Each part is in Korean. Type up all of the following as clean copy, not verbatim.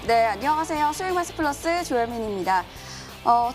네, 안녕하세요. 수익마스 플러스 조현민입니다.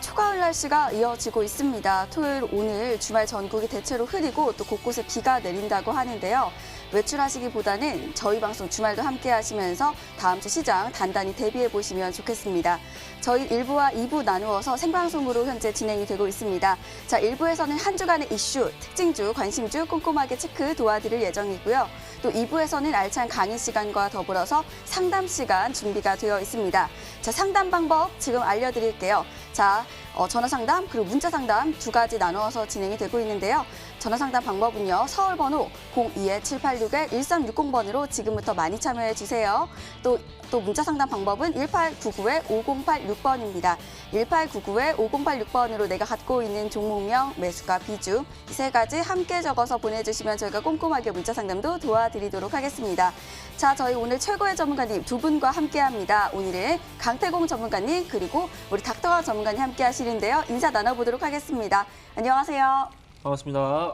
초가을 날씨가 이어지고 있습니다. 토요일 오늘 주말 전국이 대체로 흐리고 또 곳곳에 비가 내린다고 하는데요. 외출하시기보다는 저희 방송 주말도 함께 하시면서 다음 주 시장 단단히 대비해 보시면 좋겠습니다. 저희 1부와 2부 나누어서 생방송으로 현재 진행이 되고 있습니다. 자, 1부에서는 한 주간의 이슈, 특징주, 관심주 꼼꼼하게 체크 도와드릴 예정이고요. 또 2부에서는 알찬 강의 시간과 더불어서 상담 시간 준비가 되어 있습니다. 자, 상담 방법 지금 알려드릴게요. 자, 전화 상담 그리고 문자 상담 두 가지 나누어서 진행이 되고 있는데요. 전화 상담 방법은요. 서울 번호 02-786-1360번으로 지금부터 많이 참여해 주세요. 또 문자 상담 방법은 1899-5086번입니다. 1899-5086번으로 내가 갖고 있는 종목명, 매수가, 비중 이 세 가지 함께 적어서 보내주시면 저희가 꼼꼼하게 문자 상담도 도와드리도록 하겠습니다. 자, 저희 오늘 최고의 전문가님 두 분과 함께합니다. 오늘은 강태공 전문가님 그리고 우리 닥터강 전문가님 함께 하시는데요. 인사 나눠보도록 하겠습니다. 안녕하세요. 반갑습니다.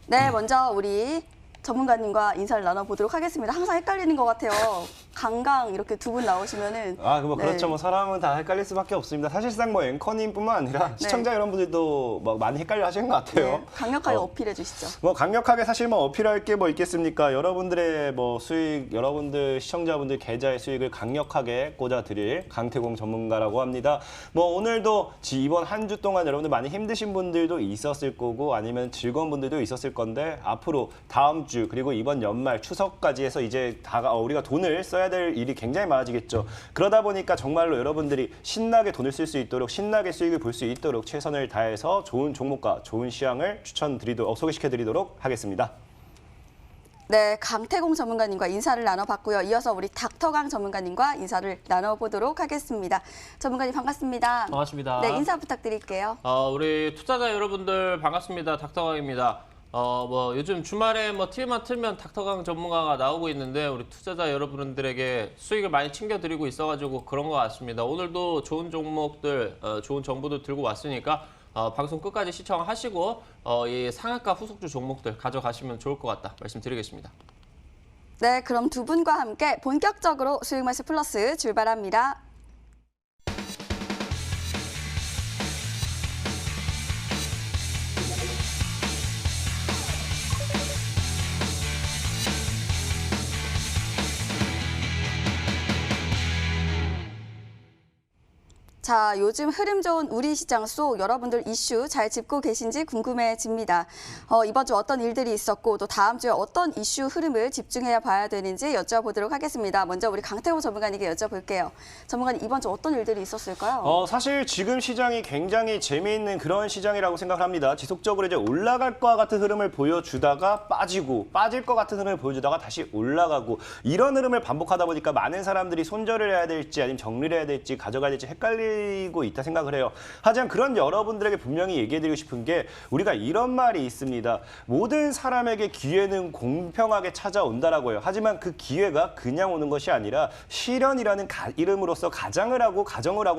네, 먼저 우리 전문가님과 인사를 나눠보도록 하겠습니다. 항상 헷갈리는 것 같아요. 강강 이렇게 두 분 나오시면은. 그렇죠. 뭐 사람은 다 헷갈릴 수밖에 없습니다. 사실상 뭐 앵커님뿐만 아니라 시청자 여러분들도 뭐 많이 헷갈려 하시는 것 같아요. 네, 강력하게 어필해 주시죠. 뭐 강력하게 사실 뭐 어필할 게 뭐 있겠습니까? 여러분들의 뭐 수익, 여러분들 시청자분들 계좌의 수익을 강력하게 꽂아드릴 강태공 전문가라고 합니다. 뭐 오늘도 이번 한 주 동안 여러분들 많이 힘드신 분들도 있었을 거고 아니면 즐거운 분들도 있었을 건데 앞으로 다음 주 그리고 이번 연말 추석까지 해서 이제 우리가 돈을 써야 될 일이 굉장히 많아지겠죠. 그러다 보니까 정말로 여러분들이 신나게 돈을 쓸 수 있도록 신나게 수익을 볼 수 있도록 최선을 다해서 좋은 종목과 좋은 시황을 소개시켜드리도록 하겠습니다. 네, 강태공 전문가님과 인사를 나눠봤고요. 이어서 우리 닥터강 전문가님과 인사를 나눠보도록 하겠습니다. 전문가님 반갑습니다. 반갑습니다. 네, 인사 부탁드릴게요. 우리 투자자 여러분들 반갑습니다. 닥터강입니다. 뭐 요즘 주말에 뭐 TV만 틀면 닥터강 전문가가 나오고 있는데 우리 투자자 여러분들에게 수익을 많이 챙겨드리고 있어가지고 그런 것 같습니다. 오늘도 좋은 종목들, 좋은 정보도 들고 왔으니까 방송 끝까지 시청하시고 이 상한가 후속주 종목들 가져가시면 좋을 것 같다 말씀드리겠습니다. 네, 그럼 두 분과 함께 본격적으로 수익마스 플러스 출발합니다. 자, 요즘 흐름 좋은 우리 시장 속 여러분들 이슈 잘 짚고 계신지 궁금해집니다. 이번 주 어떤 일들이 있었고 또 다음 주에 어떤 이슈 흐름을 집중해야 봐야 되는지 여쭤보도록 하겠습니다. 먼저 우리 강태호 전문가님께 여쭤볼게요. 전문가님, 이번 주 어떤 일들이 있었을까요? 사실 지금 시장이 굉장히 재미있는 그런 시장이라고 생각합니다. 지속적으로 이제 올라갈 것 같은 흐름을 보여주다가 빠지고 빠질 것 같은 흐름을 보여주다가 다시 올라가고 이런 흐름을 반복하다 보니까 많은 사람들이 손절을 해야 될지 아니면 정리를 해야 될지 가져가야 될지 헷갈리고 있다 생각을 해요. 하지만 그런 여러분들에게 분명히 얘기해드리고 싶은 게 우리가 이런 말이 있습니다. 모든 사람에게 기회는 공평하게 찾아온다라고 해요. 하지만 그 기회가 그냥 오는 것이 아니라 시련이라는 이름으로써 가정을 하고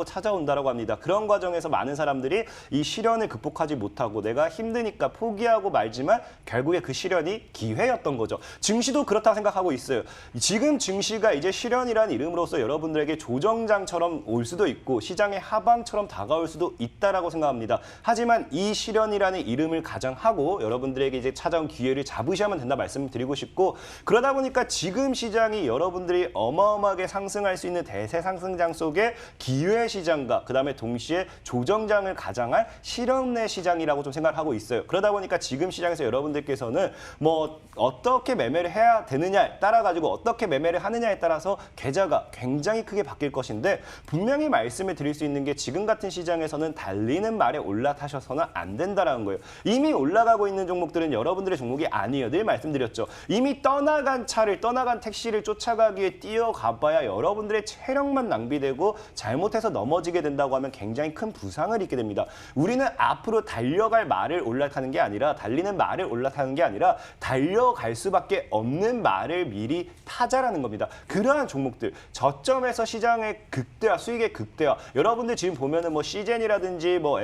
찾아온다라고 합니다. 그런 과정에서 많은 사람들이 이 시련을 극복하지 못하고 내가 힘드니까 포기하고 말지만 결국에 그 시련이 기회였던 거죠. 증시도 그렇다고 생각하고 있어요. 지금 증시가 이제 시련이라는 이름으로써 여러분들에게 조정장처럼 올 수도 있고 시장의 하방처럼 다가올 수도 있다라고 생각합니다. 하지만 이 시련이라는 이름을 가정하고 여러분들에게 이제 찾아온 기회를 잡으셔야만 된다 말씀드리고 싶고 그러다 보니까 지금 시장이 여러분들이 어마어마하게 상승할 수 있는 대세 상승장 속에 기회 시장과 그다음에 동시에 조정장을 가장할 실현의 시장이라고 좀 생각을 하고 있어요. 그러다 보니까 지금 시장에서 여러분들께서는 뭐 어떻게 매매를 해야 되느냐에 따라 가지고 어떻게 매매를 하느냐에 따라서 계좌가 굉장히 크게 바뀔 것인데 분명히 말씀을 드릴 수 있는 게 지금 같은 시장에서는 달리는 말에 올라타셔서는 안 된다라는 거예요. 이미 올라가고 있는 종목들은 여러분들의 종목이 아니에요. 늘 말씀드렸죠. 이미 떠나간 택시를 쫓아가기 위해 뛰어가봐야 여러분들의 체력만 낭비되고 잘못해서 넘어지게 된다고 하면 굉장히 큰 부상을 입게 됩니다. 우리는 앞으로 달려갈 말을 올라타는 게 아니라 달리는 말을 올라타는 게 아니라 달려갈 수밖에 없는 말을 미리 타자라는 겁니다. 그러한 종목들 저점에서 시장의 극대화, 수익의 극대화 여러분들 지금 보면은 뭐 시젠이라든지 뭐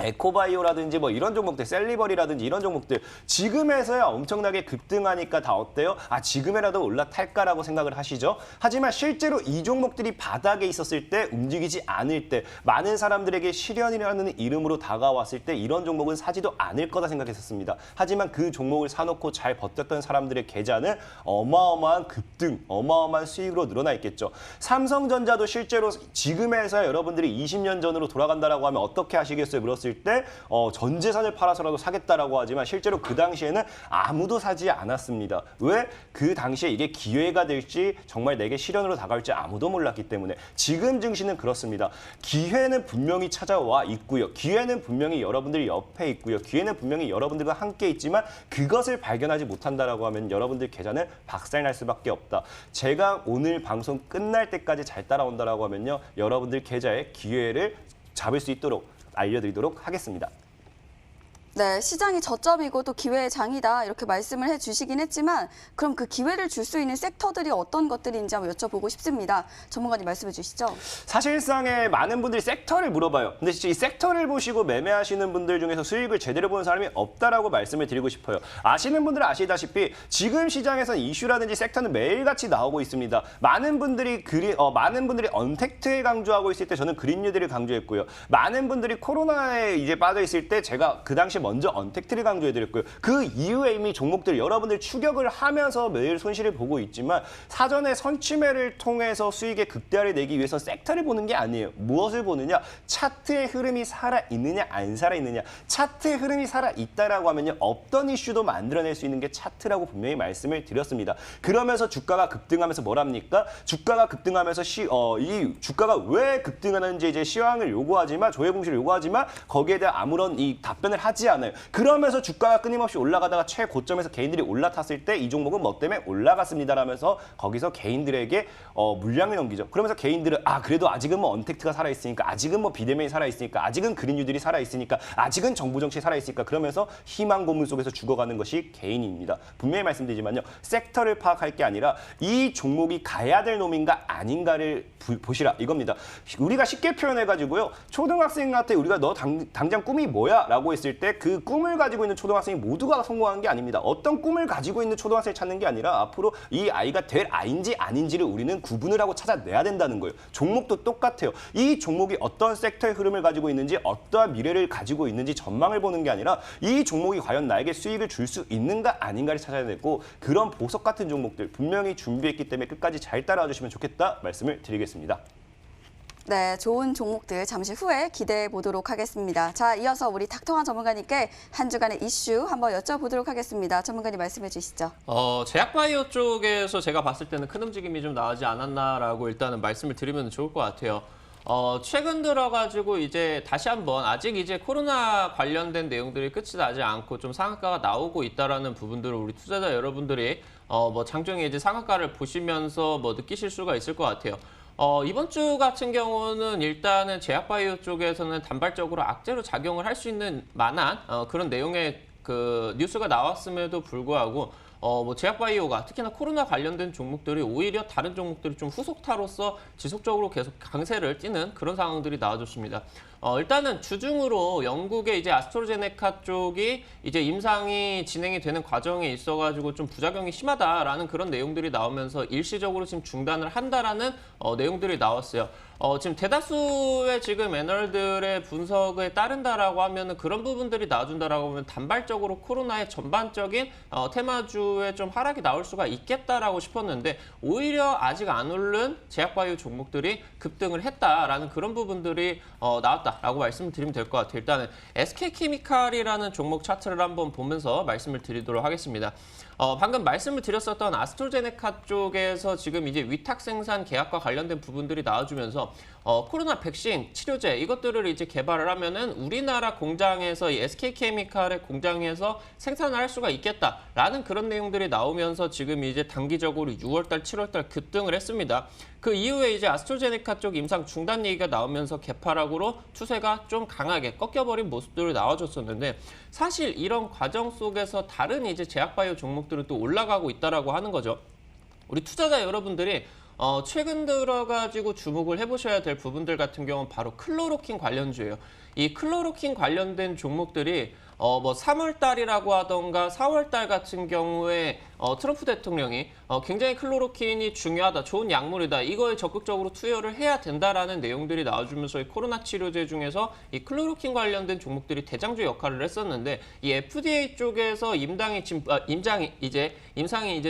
에코바이오라든지 뭐 이런 종목들, 셀리버리라든지 이런 종목들 지금에서야 엄청나게 급등하니까 다 어때요? 아, 지금이라도 올라탈까라고 생각을 하시죠? 하지만 실제로 이 종목들이 바닥에 있었을 때, 움직이지 않을 때, 많은 사람들에게 실현이라는 이름으로 다가왔을 때 이런 종목은 사지도 않을 거다 생각했었습니다. 하지만 그 종목을 사놓고 잘 버텼던 사람들의 계좌는 어마어마한 급등, 어마어마한 수익으로 늘어나 있겠죠. 삼성전자도 실제로 지금에서야 여러분들이 20년 전으로 돌아간다라고 하면 어떻게 하시겠어요? 물었을 때 전 재산을 팔아서라도 사겠다라고 하지만 실제로 그 당시에는 아무도 사지 않았습니다. 왜? 그 당시에 이게 기회가 될지 정말 내게 실현으로 다가올지 아무도 몰랐기 때문에. 지금 증시는 그렇습니다. 기회는 분명히 찾아와 있고요. 기회는 분명히 여러분들 옆에 있고요. 기회는 분명히 여러분들과 함께 있지만 그것을 발견하지 못한다라고 하면 여러분들 계좌는 박살날 수밖에 없다. 제가 오늘 방송 끝날 때까지 잘 따라온다라고 하면요. 여러분들 계좌에 기회를 잡을 수 있도록 알려드리도록 하겠습니다. 네, 시장이 저점이고 또 기회의 장이다 이렇게 말씀을 해주시긴 했지만 그럼 그 기회를 줄 수 있는 섹터들이 어떤 것들인지 한번 여쭤보고 싶습니다. 전문가님 말씀해 주시죠. 사실상에 많은 분들이 섹터를 물어봐요. 근데 진짜 이 섹터를 보시고 매매하시는 분들 중에서 수익을 제대로 보는 사람이 없다라고 말씀을 드리고 싶어요. 아시는 분들은 아시다시피 지금 시장에서는 이슈라든지 섹터는 매일같이 나오고 있습니다. 많은 분들이 언택트에 강조하고 있을 때 저는 그린뉴딜을 강조했고요. 많은 분들이 코로나에 이제 빠져 있을 때 제가 그 당시 먼저 언택트를 강조해드렸고요. 그 이후에 이미 종목들 여러분들 추격을 하면서 매일 손실을 보고 있지만 사전에 선취매를 통해서 수익의 극대화를 내기 위해서 섹터를 보는 게 아니에요. 무엇을 보느냐? 차트의 흐름이 살아있느냐 안 살아있느냐. 차트의 흐름이 살아있다라고 하면요. 없던 이슈도 만들어낼 수 있는 게 차트라고 분명히 말씀을 드렸습니다. 그러면서 주가가 급등하면서 뭐랍니까? 주가가 급등하면서 이 주가가 왜 급등하는지 이제 시황을 요구하지만 조회 공시를 요구하지만 거기에 대한 아무런 이 답변을 하지 않아요. 그러면서 주가가 끊임없이 올라가다가 최고점에서 개인들이 올라탔을 때 이 종목은 뭐 때문에 올라갔습니다라면서 거기서 개인들에게 물량을 넘기죠. 그러면서 개인들은 그래도 아직은 뭐 언택트가 살아있으니까, 아직은 뭐 비대면이 살아있으니까, 아직은 그린뉴딜이 살아있으니까, 아직은 정부 정책이 살아있으니까 그러면서 희망 고문 속에서 죽어가는 것이 개인입니다. 분명히 말씀드리지만요. 섹터를 파악할 게 아니라 이 종목이 가야 될 놈인가 아닌가를 보시라 이겁니다. 우리가 쉽게 표현해가지고요. 초등학생한테 우리가 너 당장 꿈이 뭐야? 라고 했을 때 그 꿈을 가지고 있는 초등학생이 모두가 성공한 게 아닙니다. 어떤 꿈을 가지고 있는 초등학생을 찾는 게 아니라 앞으로 이 아이가 될 아이인지 아닌지를 우리는 구분을 하고 찾아내야 된다는 거예요. 종목도 똑같아요. 이 종목이 어떤 섹터의 흐름을 가지고 있는지, 어떠한 미래를 가지고 있는지 전망을 보는 게 아니라 이 종목이 과연 나에게 수익을 줄 수 있는가 아닌가를 찾아야 되고, 그런 보석 같은 종목들 분명히 준비했기 때문에 끝까지 잘 따라와 주시면 좋겠다 말씀을 드리겠습니다. 네, 좋은 종목들 잠시 후에 기대해 보도록 하겠습니다. 자, 이어서 우리 닥터환 전문가님께 한 주간의 이슈 한번 여쭤보도록 하겠습니다. 전문가님 말씀해 주시죠. 제약바이오 쪽에서 제가 봤을 때는 큰 움직임이 좀 나오지 않았나라고 일단은 말씀을 드리면 좋을 것 같아요. 최근 들어가지고 이제 다시 한번 아직 이제 코로나 관련된 내용들이 끝이 나지 않고 좀 상한가가 나오고 있다라는 부분들을 우리 투자자 여러분들이 장중에 이제 상한가를 보시면서 느끼실 수가 있을 것 같아요. 이번 주 같은 경우는 일단은 제약바이오 쪽에서는 단발적으로 악재로 작용을 할 수 있는 만한 그런 내용의 그 뉴스가 나왔음에도 불구하고 제약바이오가 특히나 코로나 관련된 종목들이 오히려 다른 종목들이 좀 후속타로서 지속적으로 계속 강세를 띠는 그런 상황들이 나와줬습니다. 일단은 주중으로 영국의 이제 아스트로제네카 쪽이 이제 임상이 진행이 되는 과정에 있어가지고 좀 부작용이 심하다라는 그런 내용들이 나오면서 일시적으로 지금 중단을 한다라는 내용들이 나왔어요. 지금 대다수의 지금 애널들의 분석에 따른다라고 하면은 그런 부분들이 나와준다라고 하면 단발적으로 코로나의 전반적인 테마주에 좀 하락이 나올 수가 있겠다라고 싶었는데 오히려 아직 안 오른 제약바이오 종목들이 급등을 했다라는 그런 부분들이 나왔다라고 말씀을 드리면 될 것 같아요. 일단은 SK케미칼이라는 종목 차트를 한번 보면서 말씀을 드리도록 하겠습니다. 방금 말씀을 드렸었던 아스트로제네카 쪽에서 지금 이제 위탁 생산 계약과 관련된 부분들이 나와주면서 코로나 백신, 치료제 이것들을 이제 개발을 하면은 우리나라 공장에서 이 SK케미칼의 공장에서 생산을 할 수가 있겠다라는 그런 내용들이 나오면서 지금 이제 단기적으로 6월달, 7월달 급등을 했습니다. 그 이후에 이제 아스트로제네카 쪽 임상 중단 얘기가 나오면서 개파락으로 추세가 좀 강하게 꺾여버린 모습들을 나와줬었는데 사실 이런 과정 속에서 다른 이제 제약바이오 종목들은 또 올라가고 있다라고 하는 거죠. 우리 투자자 여러분들이 최근 들어가지고 주목을 해보셔야 될 부분들 같은 경우는 바로 클로로킨 관련주예요. 이 클로로킨 관련된 종목들이 뭐 3월 달이라고 하던가 4월 달 같은 경우에 트럼프 대통령이 굉장히 클로로킨이 중요하다, 좋은 약물이다, 이거에 적극적으로 투여를 해야 된다라는 내용들이 나와주면서 이 코로나 치료제 중에서 이 클로로킨 관련된 종목들이 대장주 역할을 했었는데 이 FDA 쪽에서 임상이 이제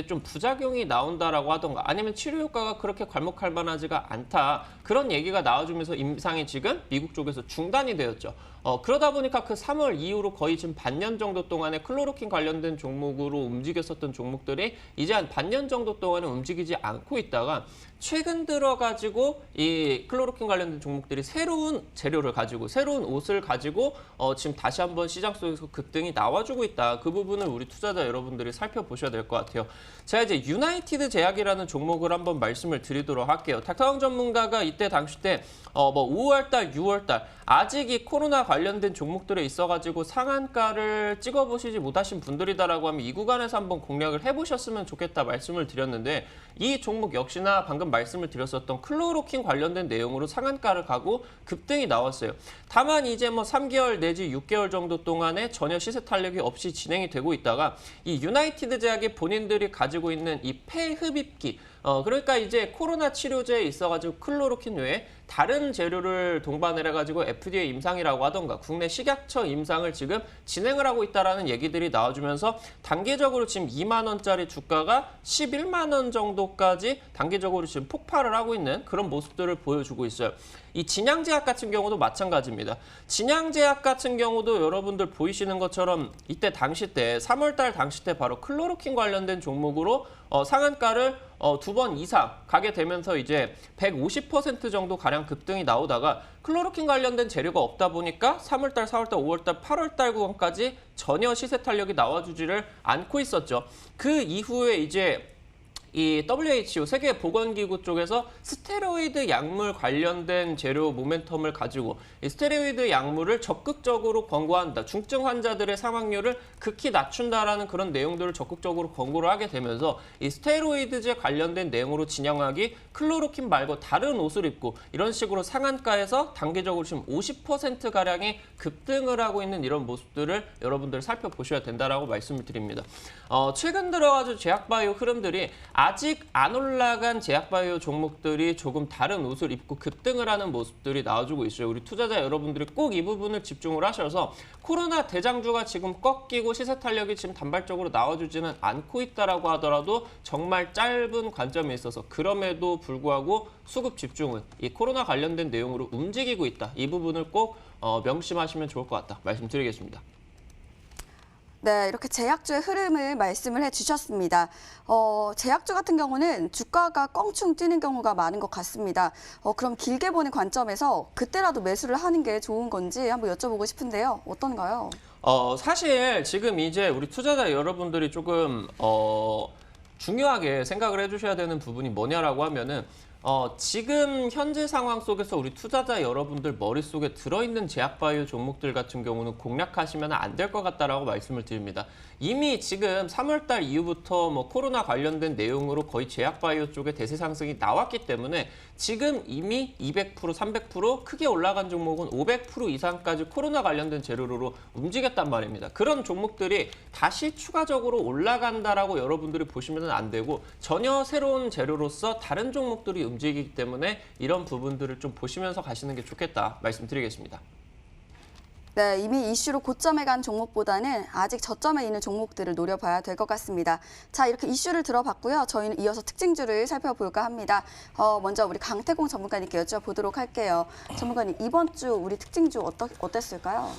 좀 부작용이 나온다라고 하던가 아니면 치료 효과가 그렇게 괄목할 만하지가 않다, 그런 얘기가 나와주면서 임상이 지금 미국 쪽에서 중단이 되었죠. 그러다 보니까 그 3월 이후로 거의 지금 반년 정도 동안에 클로로킨 관련된 종목으로 움직였었던 종목들이 이제 한 반년 정도 동안은 움직이지 않고 있다가 최근 들어가지고 이 클로로킨 관련된 종목들이 새로운 재료를 가지고 새로운 옷을 가지고 지금 다시 한번 시장 속에서 급등이 나와주고 있다. 그 부분을 우리 투자자 여러분들이 살펴보셔야 될 것 같아요. 제가 이제 유나이티드 제약이라는 종목을 한번 말씀을 드리도록 할게요. 닥터왕 전문가가 이때 당시 때 뭐 5월달, 6월달 아직 이 코로나 관련된 종목들에 있어가지고 상한가를 찍어보시지 못하신 분들이다라고 하면 이 구간에서 한번 공략을 해보셨으면 좋겠다 말씀을 드렸는데 이 종목 역시나 방금 말씀을 드렸었던 클로로킨 관련된 내용으로 상한가를 가고 급등이 나왔어요. 다만 이제 뭐 3개월 내지 6개월 정도 동안에 전혀 시세 탄력이 없이 진행이 되고 있다가 이 유나이티드 제약이 본인들이 가지고 있는 이 폐흡입기, 그러니까 이제 코로나 치료제에 있어가지고 클로로킨 외에 다른 재료를 동반을 해가지고 FDA 임상이라고 하던가 국내 식약처 임상을 지금 진행을 하고 있다라는 얘기들이 나와주면서 단계적으로 지금 2만 원짜리 주가가 11만 원 정도까지 단계적으로 지금 폭발을 하고 있는 그런 모습들을 보여주고 있어요. 이 진양제약 같은 경우도 마찬가지입니다. 진양제약 같은 경우도 여러분들 보이시는 것처럼 이때 당시 때 3월달 당시 때 바로 클로로킨 관련된 종목으로 상한가를 2번 이상 가게 되면서 이제 150% 정도 가량 급등이 나오다가 클로로킨 관련된 재료가 없다 보니까 3월달, 4월달, 5월달, 8월달 구간까지 전혀 시세 탄력이 나와주지를 않고 있었죠. 그 이후에 이제 이 WHO 세계보건기구 쪽에서 스테로이드 약물 관련된 재료 모멘텀을 가지고 이 스테로이드 약물을 적극적으로 권고한다, 중증 환자들의 사망률을 극히 낮춘다라는 그런 내용들을 적극적으로 권고를 하게 되면서 이 스테로이드제 관련된 내용으로 진행하기 클로로킨 말고 다른 옷을 입고 이런 식으로 상한가에서 단계적으로 지금 50% 가량의 급등을 하고 있는 이런 모습들을 여러분들 살펴보셔야 된다라고 말씀을 드립니다. 최근 들어가지고 제약바이오 흐름들이 아직 안 올라간 제약바이오 종목들이 조금 다른 옷을 입고 급등을 하는 모습들이 나와주고 있어요. 우리 투자자 여러분들이 꼭 이 부분을 집중을 하셔서 코로나 대장주가 지금 꺾이고 시세 탄력이 지금 단발적으로 나와주지는 않고 있다라고 하더라도 정말 짧은 관점에 있어서 그럼에도 불구하고 수급 집중은 이 코로나 관련된 내용으로 움직이고 있다. 이 부분을 꼭 명심하시면 좋을 것 같다 말씀드리겠습니다. 네, 이렇게 제약주의 흐름을 말씀을 해주셨습니다. 제약주 같은 경우는 주가가 껑충 뛰는 경우가 많은 것 같습니다. 그럼 길게 보는 관점에서 그때라도 매수를 하는 게 좋은 건지 한번 여쭤보고 싶은데요. 어떤가요? 사실 지금 이제 우리 투자자 여러분들이 조금 중요하게 생각을 해주셔야 되는 부분이 뭐냐라고 하면은 지금 현재 상황 속에서 우리 투자자 여러분들 머릿속에 들어있는 제약바이오 종목들 같은 경우는 공략하시면 안 될 것 같다라고 말씀을 드립니다. 이미 지금 3월달 이후부터 뭐 코로나 관련된 내용으로 거의 제약바이오 쪽에 대세 상승이 나왔기 때문에 지금 이미 200%, 300% 크게 올라간 종목은 500% 이상까지 코로나 관련된 재료로 움직였단 말입니다. 그런 종목들이 다시 추가적으로 올라간다라고 여러분들이 보시면 안 되고 전혀 새로운 재료로서 다른 종목들이 움직이기 때문에 이런 부분들을 좀 보시면서 가시는 게 좋겠다 말씀드리겠습니다. 네, 이미 이슈로 고점에 간 종목보다는 아직 저점에 있는 종목들을 노려봐야 될 것 같습니다. 자, 이렇게 이슈를 들어봤고요. 저희는 이어서 특징주를 살펴볼까 합니다. 먼저 우리 강태공 전문가님께 여쭤보도록 할게요. 전문가님, 이번 주 우리 특징주 어땠을까요?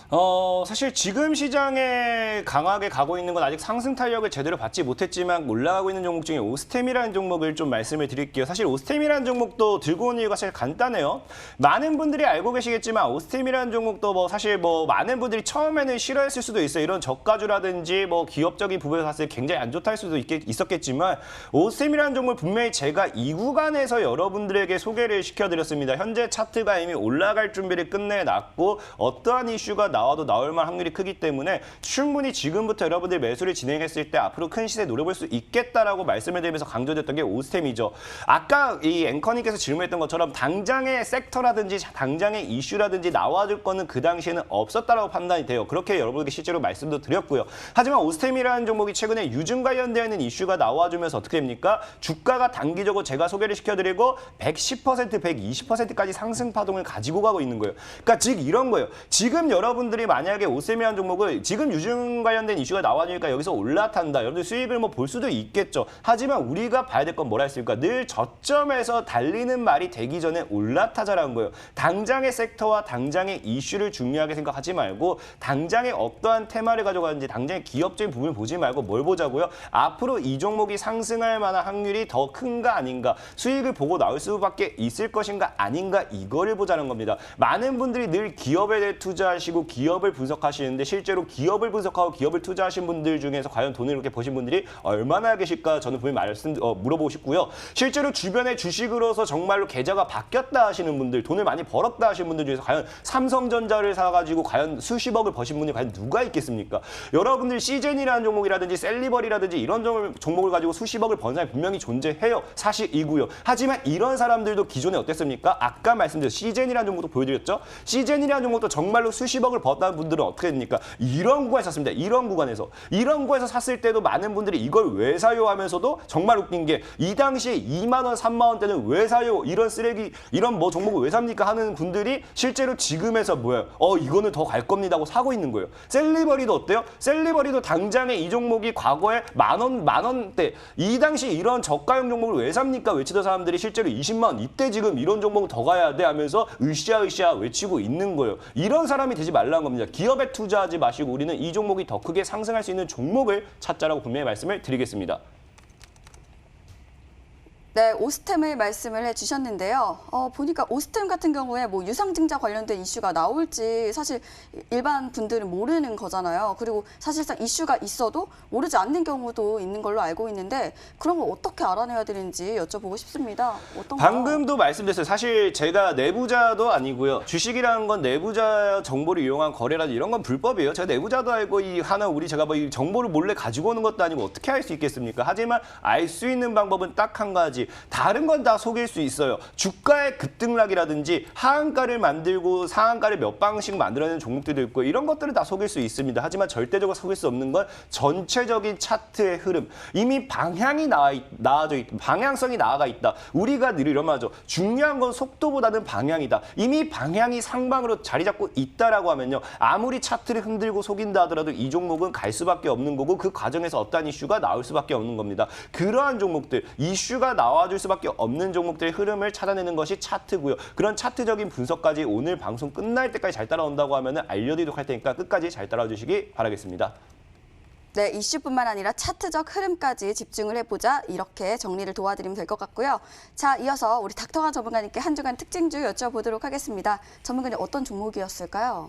사실 지금 시장에 강하게 가고 있는 건 아직 상승 탄력을 제대로 받지 못했지만 올라가고 있는 종목 중에 오스템이라는 종목을 좀 말씀을 드릴게요. 사실 오스템이라는 종목도 들고 온 이유가 사실 간단해요. 많은 분들이 알고 계시겠지만 오스템이라는 종목도 사실 많은 분들이 처음에는 싫어했을 수도 있어요. 이런 저가주라든지 뭐 기업적인 부분에서 봤을 때 굉장히 안 좋다 할 수도 있었겠지만 오스템이라는 종목을 분명히 제가 이 구간에서 여러분들에게 소개를 시켜드렸습니다. 현재 차트가 이미 올라갈 준비를 끝내놨고 어떠한 이슈가 나와도 나올 만한 확률이 크기 때문에 충분히 지금부터 여러분들 매수를 진행했을 때 앞으로 큰 시세 노려볼 수 있겠다라고 말씀을 드리면서 강조됐던 게 오스템이죠. 아까 이 앵커님께서 질문했던 것처럼 당장의 섹터라든지 당장의 이슈라든지 나와줄 거는 그 당시에는 없었다라고 판단이 돼요. 그렇게 여러분에게 실제로 말씀도 드렸고요. 하지만 오스템이라는 종목이 최근에 유증 관련되어 있는 이슈가 나와주면서 어떻게 됩니까? 주가가 단기적으로 제가 소개를 시켜드리고 110%, 120%까지 상승 파동을 가지고 가고 있는 거예요. 그러니까 즉 이런 거예요. 지금 여러분들이 만약에 오스템이라는 종목을 지금 유증 관련된 이슈가 나와주니까 여기서 올라탄다. 여러분들 수익을 뭐 볼 수도 있겠죠. 하지만 우리가 봐야 될 건 뭐라 했습니까? 늘 저점에서 달리는 말이 되기 전에 올라타자라는 거예요. 당장의 섹터와 당장의 이슈를 중요하게 생각하지 말고 당장의 어떠한 테마를 가져가는지 당장의 기업적인 부분을 보지 말고 뭘 보자고요? 앞으로 이 종목이 상승할 만한 확률이 더 큰가 아닌가, 수익을 보고 나올 수밖에 있을 것인가 아닌가 이거를 보자는 겁니다. 많은 분들이 늘 기업에 대해 투자하시고 기업을 분석하시는데 실제로 기업을 분석하고 기업을 투자하신 분들 중에서 과연 돈을 이렇게 버신 분들이 얼마나 계실까 저는 분명히 물어보고 싶고요. 실제로 주변에 주식으로서 정말로 계좌가 바뀌었다 하시는 분들, 돈을 많이 벌었다 하시는 분들 중에서 과연 삼성전자를 사가지고 과연 수십억을 버신 분이 과연 누가 있겠습니까? 여러분들 시젠이라는 종목이라든지 셀리버리라든지 이런 종목을 가지고 수십억을 번 사람이 분명히 존재해요. 사실이고요. 하지만 이런 사람들도 기존에 어땠습니까? 아까 말씀드린 시젠이라는 종목도 보여드렸죠? 시젠이라는 종목도 정말로 수십억을 벌었다는 분들은 어떻게 됩니까? 이런 구간에서 샀습니다. 이런 구간에서 샀을 때도 많은 분들이 이걸 왜 사요 하면서도 정말 웃긴 게 이 당시에 2만 원, 3만 원대는 왜 사요? 이런 쓰레기, 이런 뭐 종목을 왜 삽니까? 하는 분들이 실제로 지금에서 뭐예요? 이거는 더 갈 겁니다 하고 사고 있는 거예요. 셀리버리도 어때요? 셀리버리도 당장에 이 종목이 과거에 만 원대 이 당시 이런 저가형 종목을 왜 삽니까? 외치던 사람들이 실제로 20만 원 이때 지금 이런 종목은 더 가야 돼 하면서 으쌰으쌰 외치고 있는 거예요. 이런 사람이 되지 말라는 겁니다. 기업에 투자하지 마시고 우리는 이 종목이 더 크게 상승할 수 있는 종목을 찾자라고 분명히 말씀을 드리겠습니다. 네, 오스템을 말씀을 해주셨는데요. 보니까 오스템 같은 경우에 뭐 유상증자 관련된 이슈가 나올지 사실 일반 분들은 모르는 거잖아요. 그리고 사실상 이슈가 있어도 모르지 않는 경우도 있는 걸로 알고 있는데 그런 걸 어떻게 알아내야 되는지 여쭤보고 싶습니다. 어떤가요? 방금도 말씀드렸어요. 사실 제가 내부자도 아니고요. 주식이라는 건 내부자 정보를 이용한 거래라든지 이런 건 불법이에요. 제가 내부자도 알고 제가 뭐 이 정보를 몰래 가지고 오는 것도 아니고 어떻게 할 수 있겠습니까? 하지만 알 수 있는 방법은 딱 한 가지. 다른 건 다 속일 수 있어요. 주가의 급등락이라든지 하한가를 만들고 상한가를 몇 방씩 만들어내는 종목들도 있고 이런 것들은 다 속일 수 있습니다. 하지만 절대적으로 속일 수 없는 건 전체적인 차트의 흐름. 이미 방향이 나와져 있다. 방향성이 나아가 있다. 우리가 늘 이런 말 하죠. 중요한 건 속도보다는 방향이다. 이미 방향이 상방으로 자리 잡고 있다라고 하면요. 아무리 차트를 흔들고 속인다 하더라도 이 종목은 갈 수밖에 없는 거고 그 과정에서 어떠한 이슈가 나올 수밖에 없는 겁니다. 그러한 종목들, 이슈가 나와줄 수밖에 없는 종목들의 흐름을 찾아내는 것이 차트고요. 그런 차트적인 분석까지 오늘 방송 끝날 때까지 잘 따라온다고 하면 알려드리도록 할 테니까 끝까지 잘 따라와 주시기 바라겠습니다. 네, 이슈뿐만 아니라 차트적 흐름까지 집중을 해보자 이렇게 정리를 도와드리면 될 것 같고요. 자, 이어서 우리 닥터강 전문가님께 한 주간 특징주 여쭤보도록 하겠습니다. 전문가님 어떤 종목이었을까요?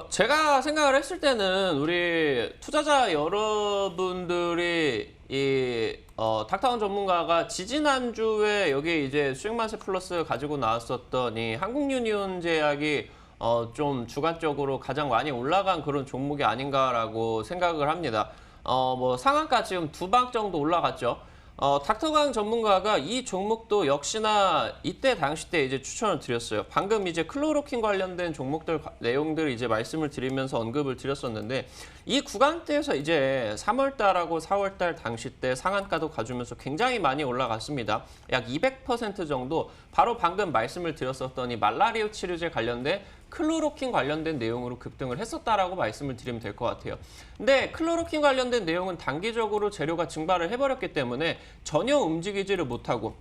제가 생각을 했을 때는 우리 투자자 여러분들이 닥터강 전문가가 지지난주에 여기 이제 수익만세 플러스 가지고 나왔었던 이 한국유니온제약이 좀 주간적으로 가장 많이 올라간 그런 종목이 아닌가라고 생각을 합니다. 뭐 상한가 지금 2방 정도 올라갔죠. 닥터강 전문가가 이 종목도 역시나 이때 당시 때 이제 추천을 드렸어요. 방금 이제 클로로킨 관련된 종목들 내용들을 이제 말씀을 드리면서 언급을 드렸었는데 이 구간대에서 이제 3월달하고 4월달 당시 때 상한가도 가주면서 굉장히 많이 올라갔습니다. 약 200% 정도 바로 방금 말씀을 드렸었던 이 말라리오 치료제 관련된 클로로킨 관련된 내용으로 급등을 했었다라고 말씀을 드리면 될 것 같아요. 근데 클로로킨 관련된 내용은 단기적으로 재료가 증발을 해버렸기 때문에 전혀 움직이지를 못하고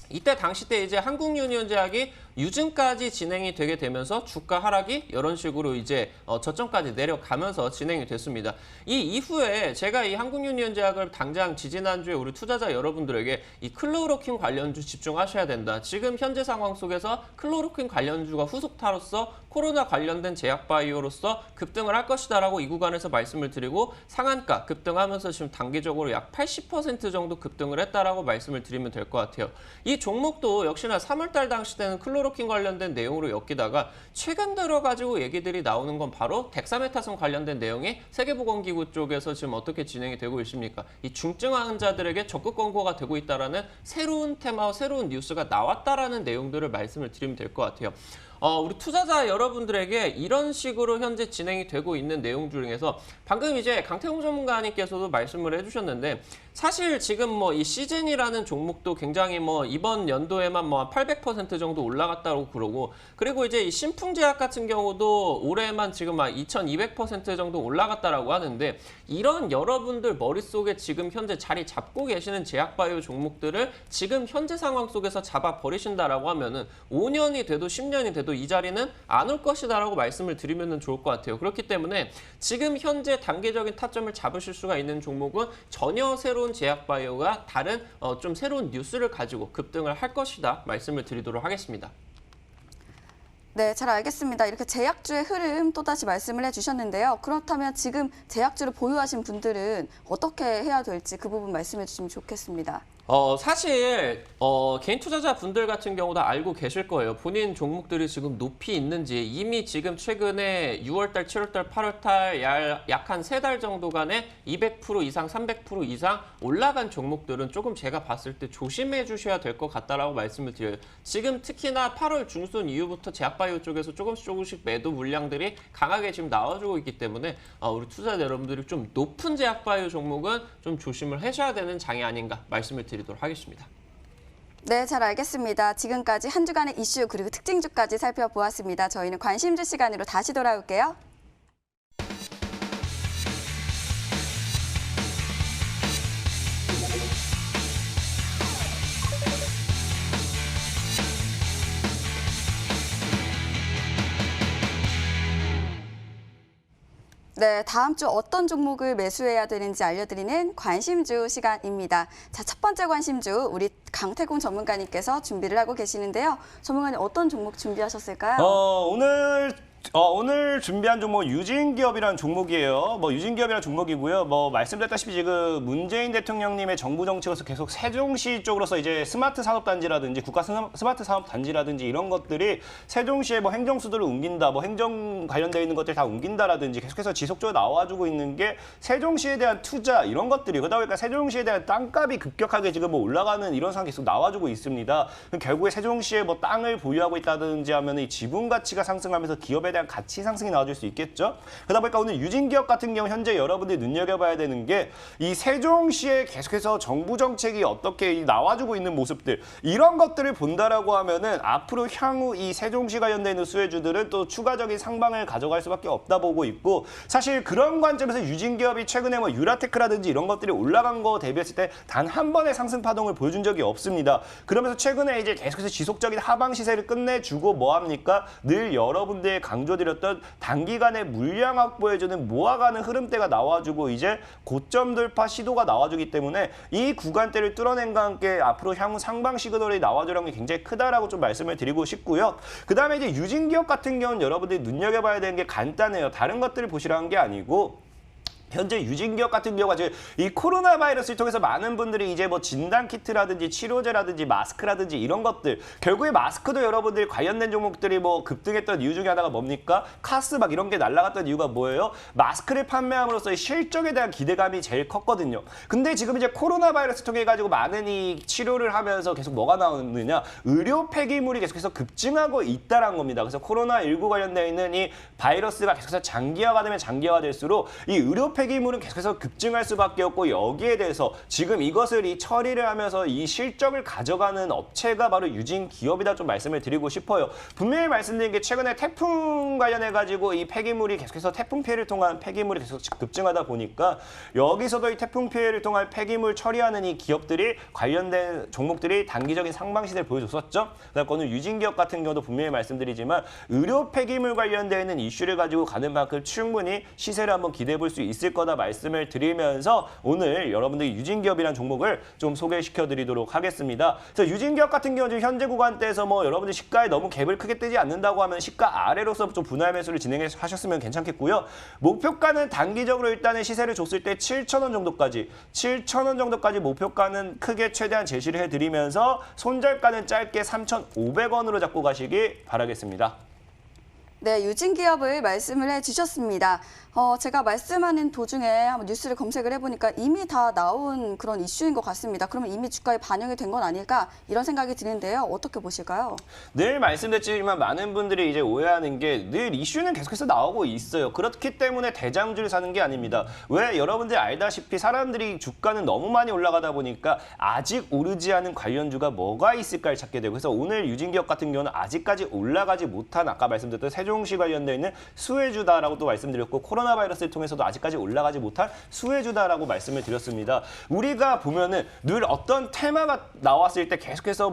이때 당시 때 이제 한국유니온제약이 유증까지 진행이 되게 되면서 주가 하락이 이런 식으로 이제 저점까지 내려가면서 진행이 됐습니다. 이 이후에 제가 이 한국유니온제약을 당장 지지난주에 우리 투자자 여러분들에게 이 클로로퀸 관련주 집중하셔야 된다. 지금 현재 상황 속에서 클로로퀸 관련주가 후속타로서 코로나 관련된 제약바이오로서 급등을 할 것이다라고 이 구간에서 말씀을 드리고 상한가 급등하면서 지금 단기적으로 약 80% 정도 급등을 했다라고 말씀을 드리면 될 것 같아요. 이 종목도 역시나 3월달 당시 때는 클로로퀸 관련된 내용으로 엮이다가 최근 들어가지고 얘기들이 나오는 건 바로 덱사메타손 관련된 내용이 세계보건기구 쪽에서 지금 어떻게 진행이 되고 있습니까? 이 중증 환자들에게 적극 권고가 되고 있다라는 새로운 테마와 새로운 뉴스가 나왔다라는 내용들을 말씀을 드리면 될 것 같아요. 우리 투자자 여러분들에게 이런 식으로 현재 진행이 되고 있는 내용 중에서 방금 이제 강태공 전문가님께서도 말씀을 해주셨는데 사실 지금 뭐 이 시즌이라는 종목도 굉장히 뭐 이번 연도에만 뭐 800% 정도 올라갔다고 그러고 그리고 이제 이 신풍제약 같은 경우도 올해만 지금 막 2200% 정도 올라갔다라고 하는데 이런 여러분들 머릿속에 지금 현재 자리 잡고 계시는 제약바이오 종목들을 지금 현재 상황 속에서 잡아 버리신다라고 하면은 5년이 돼도 10년이 돼도 이 자리는 안 올 것이다라고 말씀을 드리면 좋을 것 같아요. 그렇기 때문에 지금 현재 단기적인 타점을 잡으실 수가 있는 종목은 전혀 새로운 제약바이오가 다른 좀 새로운 뉴스를 가지고 급등을 할 것이다 말씀을 드리도록 하겠습니다. 네, 잘 알겠습니다. 이렇게 제약주의 흐름 또다시 말씀을 해주셨는데요. 그렇다면 지금 제약주를 보유하신 분들은 어떻게 해야 될지 그 부분 말씀해 주시면 좋겠습니다. 사실 개인 투자자 분들 같은 경우도 알고 계실 거예요. 본인 종목들이 지금 높이 있는지 이미 지금 최근에 6월달, 7월달, 8월달 약 한 3달 정도간에 200% 이상, 300% 이상 올라간 종목들은 조금 제가 봤을 때 조심해 주셔야 될 것 같다라고 말씀을 드려요. 지금 특히나 8월 중순 이후부터 제약바이오 쪽에서 조금씩 매도 물량들이 강하게 지금 나와주고 있기 때문에 우리 투자자 여러분들이 좀 높은 제약바이오 종목은 좀 조심을 하셔야 되는 장이 아닌가 말씀을 드리도록 하겠습니다. 네, 잘 알겠습니다. 지금까지 한 주간의 이슈 그리고 특징주까지 살펴보았습니다. 저희는 관심주 시간으로 다시 돌아올게요. 네, 다음 주 어떤 종목을 매수해야 되는지 알려드리는 관심주 시간입니다. 자, 첫 번째 관심주 우리 강태공 전문가님께서 준비를 하고 계시는데요. 전문가님 어떤 종목 준비하셨을까요? 오늘 준비한 종목 유진기업이라는 종목이에요. 유진기업이라는 종목이고요. 말씀드렸다시피 지금 문재인 대통령님의 정부 정책에서 계속 세종시 쪽으로서 이제 스마트 산업단지라든지 국가 스마트 산업단지라든지 이런 것들이 세종시에 행정수도를 옮긴다, 행정 관련되어 있는 것들 다 옮긴다라든지 계속해서 지속적으로 나와주고 있는 게 세종시에 대한 투자 이런 것들이 그러다 보니까 세종시에 대한 땅값이 급격하게 지금 올라가는 이런 상황이 계속 나와주고 있습니다. 결국에 세종시에 땅을 보유하고 있다든지 하면 이 지분 가치가 상승하면서 기업에 대한 가치 상승이 나와줄 수 있겠죠. 그러다 보니까 오늘 유진기업 같은 경우 현재 여러분들이 눈여겨봐야 되는 게 이 세종시에 계속해서 정부 정책이 어떻게 나와주고 있는 모습들 이런 것들을 본다라고 하면은 앞으로 향후 이 세종시 관련돼 있는 수혜주들은 또 추가적인 상방을 가져갈 수밖에 없다 보고 있고 사실 그런 관점에서 유진기업이 최근에 유라테크라든지 이런 것들이 올라간 거 대비했을 때 단 한 번의 상승 파동을 보여준 적이 없습니다. 그러면서 최근에 이제 계속해서 지속적인 하방 시세를 끝내주고 뭐합니까? 늘 여러분들의 강조드렸던 단기간에 물량 확보해주는 모아가는 흐름대가 나와주고 이제 고점 돌파 시도가 나와주기 때문에 이 구간대를 뚫어낸과 함께 앞으로 향후 상방 시그널이 나와주는 게 굉장히 크다라고 좀 말씀을 드리고 싶고요. 그 다음에 이제 유진기업 같은 경우는 여러분들이 눈여겨봐야 되는 게 간단해요. 다른 것들을 보시라는 게 아니고 현재 유진기업 같은 경우가 지금 이 코로나 바이러스를 통해서 많은 분들이 이제 진단 키트라든지 치료제라든지 마스크라든지 이런 것들 결국에 마스크도 여러분들이 관련된 종목들이 급등했던 이유 중에 하나가 뭡니까? 카스 이런 게 날아갔던 이유가 뭐예요? 마스크를 판매함으로써 실적에 대한 기대감이 제일 컸거든요. 근데 지금 이제 코로나 바이러스 통해 가지고 많은 이 치료를 하면서 계속 뭐가 나오느냐? 의료 폐기물이 계속해서 급증하고 있다는 겁니다. 그래서 코로나19 관련되어 있는 이 바이러스가 계속해서 장기화가 되면 장기화가 될수록 이 의료 폐기물은 계속해서 급증할 수밖에 없고 여기에 대해서 지금 이것을 처리를 하면서 이 실적을 가져가는 업체가 바로 유진 기업이다 좀 말씀을 드리고 싶어요. 분명히 말씀드린 게 최근에 태풍 관련해가지고 이 폐기물이 계속해서 태풍 피해를 통한 폐기물이 계속 급증하다 보니까 여기서도 이 태풍 피해를 통한 폐기물 처리하는 이 기업들이 관련된 종목들이 단기적인 상방시세를 보여줬었죠. 그래서 오늘 유진 기업 같은 경우도 분명히 말씀드리지만 의료 폐기물 관련되어 있는 이슈를 가지고 가는 만큼 충분히 시세를 한번 기대해 볼 수 있을 거다 말씀을 드리면서 오늘 여러분들이 유진 기업이라는 종목을 좀 소개시켜 드리도록 하겠습니다. 그래서 유진 기업 같은 경우 지금 현재 구간대에서 뭐 여러분들 시가에 너무 갭을 크게 뜨지 않는다고 하면 시가 아래로서 좀 분할 매수를 진행하셨으면 괜찮겠고요. 목표가는 단기적으로 일단은 시세를 줬을 때 7,000원 정도까지 7,000원 정도까지 목표가는 크게 최대한 제시를 해드리면서 손절가는 짧게 3,500원으로 잡고 가시기 바라겠습니다. 네, 유진 기업을 말씀을 해주셨습니다. 제가 말씀하는 도중에 한번 뉴스를 검색을 해보니까 이미 다 나온 그런 이슈인 것 같습니다. 그러면 이미 주가에 반영이 된 건 아닐까 이런 생각이 드는데요. 어떻게 보실까요? 늘 말씀드렸지만 많은 분들이 이제 오해하는 게 늘 이슈는 계속해서 나오고 있어요. 그렇기 때문에 대장주를 사는 게 아닙니다. 왜 여러분들 알다시피 사람들이 주가는 너무 많이 올라가다 보니까 아직 오르지 않은 관련주가 뭐가 있을까를 찾게 되고 그래서 오늘 유진기업 같은 경우는 아직까지 올라가지 못한 아까 말씀드렸던 세종시 관련되어 있는 수혜주다라고 또 말씀드렸고 코로나 바이러스를 통해서도 아직까지 올라가지 못한 수혜주다라고 말씀을 드렸습니다. 우리가 보면은 늘 어떤 테마가 나왔을 때 계속해서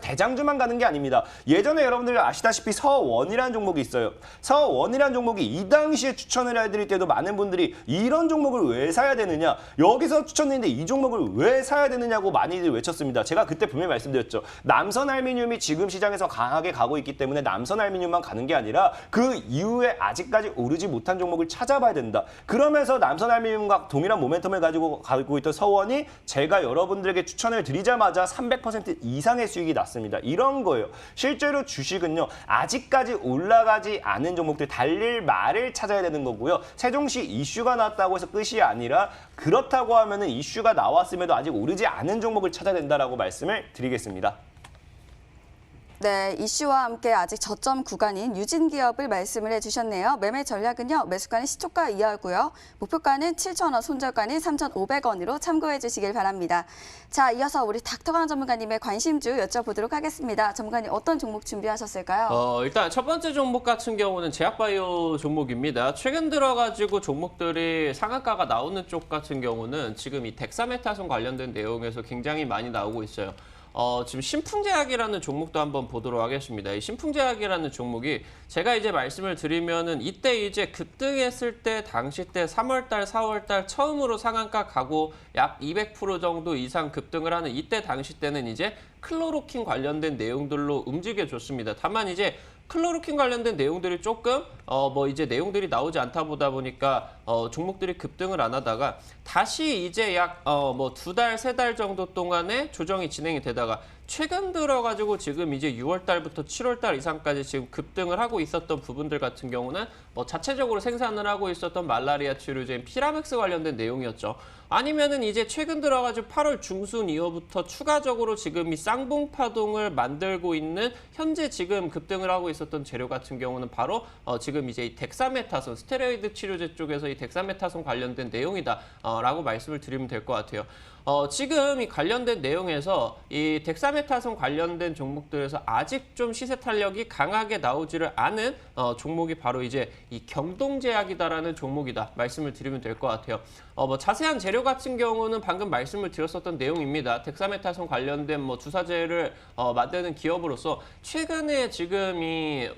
대장주만 가는 게 아닙니다. 예전에 여러분들 아시다시피 서원이라는 종목이 있어요. 서원이라는 종목이 이 당시에 추천을 해드릴 때도 많은 분들이 이런 종목을 왜 사야 되느냐, 여기서 추천했는데 이 종목을 왜 사야 되느냐고 많이들 외쳤습니다. 제가 그때 분명히 말씀드렸죠. 남선알미늄이 지금 시장에서 강하게 가고 있기 때문에 남선알미늄만 가는 게 아니라 그 이후에 아직까지 오르지 못한 종목을 찾아봐야 된다. 그러면서 남선알미늄과 동일한 모멘텀을 가지고 있던 서원이 제가 여러분들에게 추천을 드리자마자 300% 이상의 수익이 났습니다. 이런 거예요. 실제로 주식은요. 아직까지 올라가지 않은 종목들 달릴 말을 찾아야 되는 거고요. 세종시 이슈가 나왔다고 해서 끝이 아니라 그렇다고 하면은 이슈가 나왔음에도 아직 오르지 않은 종목을 찾아야 된다라고 말씀을 드리겠습니다. 네, 이슈와 함께 아직 저점 구간인 유진 기업을 말씀을 해주셨네요. 매매 전략은요, 매수가는 시초가 이하고요. 목표가는 7,000원, 손절가는 3,500원으로 참고해 주시길 바랍니다. 자, 이어서 우리 닥터강 전문가님의 관심주 여쭤보도록 하겠습니다. 전문가님 어떤 종목 준비하셨을까요? 일단 첫 번째 종목 같은 경우는 제약바이오 종목입니다. 최근 들어가지고 종목들이 상한가가 나오는 쪽 같은 경우는 지금 이 덱사메타손 관련된 내용에서 굉장히 많이 나오고 있어요. 지금 신풍제약이라는 종목도 한번 보도록 하겠습니다. 이 신풍제약이라는 종목이 제가 이제 말씀을 드리면은 이때 이제 급등했을 때 당시 때 3월달, 4월달 처음으로 상한가 가고 약 200% 정도 이상 급등을 하는 이때 당시 때는 이제 클로로킨 관련된 내용들로 움직여줬습니다. 다만 이제 클로로킨 관련된 내용들이 조금 이제 내용들이 나오지 않다 보다 보니까 종목들이 급등을 안 하다가 다시 이제 약 2달, 3달 정도 동안에 조정이 진행이 되다가 최근 들어가지고 지금 이제 6월 달부터 7월 달 이상까지 지금 급등을 하고 있었던 부분들 같은 경우는 자체적으로 생산을 하고 있었던 말라리아 치료제인 피라맥스 관련된 내용이었죠. 아니면은 이제 최근 들어가지고 8월 중순 이후부터 추가적으로 지금 이 쌍봉 파동을 만들고 있는 현재 지금 급등을 하고 있었던 재료 같은 경우는 바로 지금 이제 이 덱사메타손 스테로이드 치료제 쪽에서 이 덱사메타손 관련된 내용이다라고 말씀을 드리면 될 것 같아요. 지금 이 관련된 내용에서 이 덱사메타손 관련된 종목들에서 아직 좀 시세 탄력이 강하게 나오지를 않은 종목이 바로 이제 이 경동제약이다라는 종목이다 말씀을 드리면 될 것 같아요. 자세한 재료 같은 경우는 방금 말씀을 드렸었던 내용입니다. 덱사메타손 관련된 주사제를 만드는 기업으로서 최근에 지금 이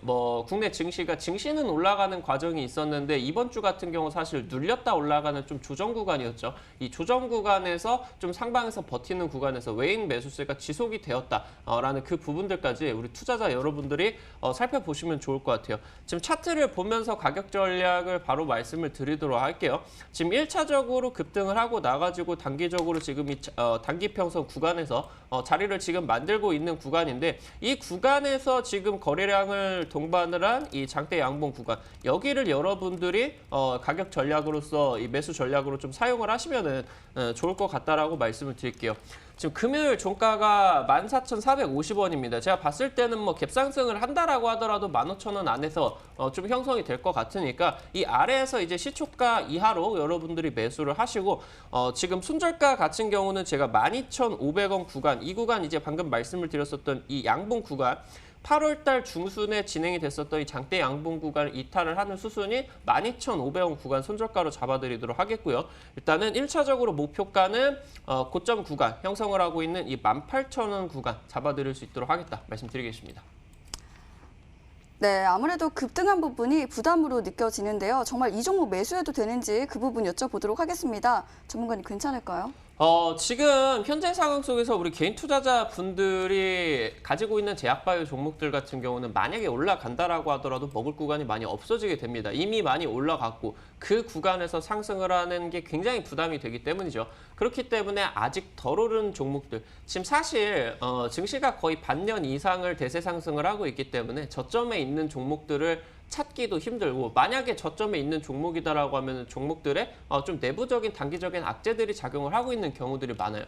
국내 증시는 올라가는 과정이 있었는데 이번 주 같은 경우 사실 눌렸다 올라가는 좀 조정 구간이었죠. 이 조정 구간에서 좀 상방에서 버티는 구간에서 외인 매수세가 지속이 되었다라는 그 부분들까지 우리 투자자 여러분들이 살펴보시면 좋을 것 같아요. 지금 차트를 보면서 가격 전략을 바로 말씀을 드리도록 할게요. 지금 1차적으로 급등을 하고 나가지고 단기적으로 지금 이 단기평선 구간에서 자리를 지금 만들고 있는 구간인데 이 구간에서 지금 거래량을 동반을 한 이 장대 양봉 구간 여기를 여러분들이 가격 전략으로서 이 매수 전략으로 좀 사용을 하시면은 좋을 것 같다라고 있다라고 말씀을 드릴게요. 지금 금요일 종가가 14,450원입니다. 제가 봤을 때는 뭐 갭상승을 한다라고 하더라도 15,000원 안에서 좀 형성이 될 것 같으니까 이 아래에서 이제 시초가 이하로 여러분들이 매수를 하시고 지금 손절가 같은 경우는 제가 12,500원 구간, 이 구간 이제 방금 말씀을 드렸었던 이 양봉 구간 8월달 중순에 진행이 됐었던 이 장대 양봉 구간을 이탈을 하는 수순이 12,500원 구간 손절가로 잡아드리도록 하겠고요. 일단은 1차적으로 목표가는 고점 구간 형성을 하고 있는 이 18,000원 구간 잡아드릴 수 있도록 하겠다 말씀드리겠습니다. 네, 아무래도 급등한 부분이 부담으로 느껴지는데요. 정말 이 종목 매수해도 되는지 그 부분 여쭤보도록 하겠습니다. 전문가님 괜찮을까요? 지금 현재 상황 속에서 우리 개인 투자자 분들이 가지고 있는 제약바이오 종목들 같은 경우는 만약에 올라간다라고 하더라도 먹을 구간이 많이 없어지게 됩니다. 이미 많이 올라갔고 그 구간에서 상승을 하는 게 굉장히 부담이 되기 때문이죠. 그렇기 때문에 아직 덜 오른 종목들, 지금 사실 증시가 거의 반년 이상을 대세 상승을 하고 있기 때문에 저점에 있는 종목들을 찾기도 힘들고 만약에 저점에 있는 종목이다라고 하면 종목들의 좀 내부적인 단기적인 악재들이 작용을 하고 있는 경우들이 많아요.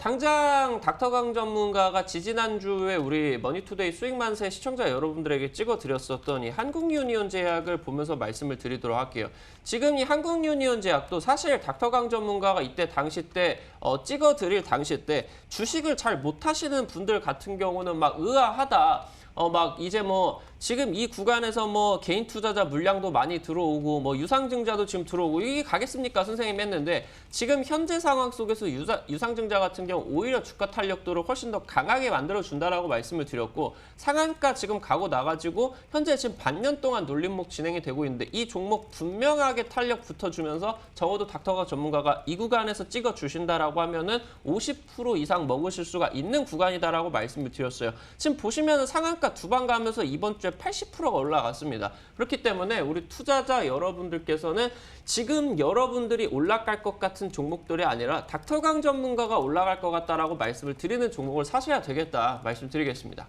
당장 닥터강 전문가가 지지난주에 우리 머니투데이 수익만세 시청자 여러분들에게 찍어드렸었던 이 한국유니온 제약을 보면서 말씀을 드리도록 할게요. 지금 이 한국유니온 제약도 사실 닥터강 전문가가 이때 당시 때 찍어드릴 당시 때 주식을 잘 못하시는 분들 같은 경우는 막 의아하다. 막 이제 뭐 지금 이 구간에서 뭐 개인 투자자 물량도 많이 들어오고 뭐 유상증자도 지금 들어오고 이게 가겠습니까 선생님 했는데 지금 현재 상황 속에서 유상증자 같은 경우 오히려 주가 탄력도를 훨씬 더 강하게 만들어준다라고 말씀을 드렸고 상한가 지금 가고 나가지고 현재 지금 반년 동안 놀림목 진행이 되고 있는데 이 종목 분명하게 탄력 붙어주면서 적어도 닥터가 전문가가 이 구간에서 찍어주신다라고 하면은 50% 이상 먹으실 수가 있는 구간이다라고 말씀을 드렸어요. 지금 보시면은 상한가 두 번 가면서 이번 주에 80%가 올라갔습니다. 그렇기 때문에 우리 투자자 여러분들께서는 지금 여러분들이 올라갈 것 같은 종목들이 아니라 닥터강 전문가가 올라갈 것 같다라고 말씀을 드리는 종목을 사셔야 되겠다 말씀드리겠습니다.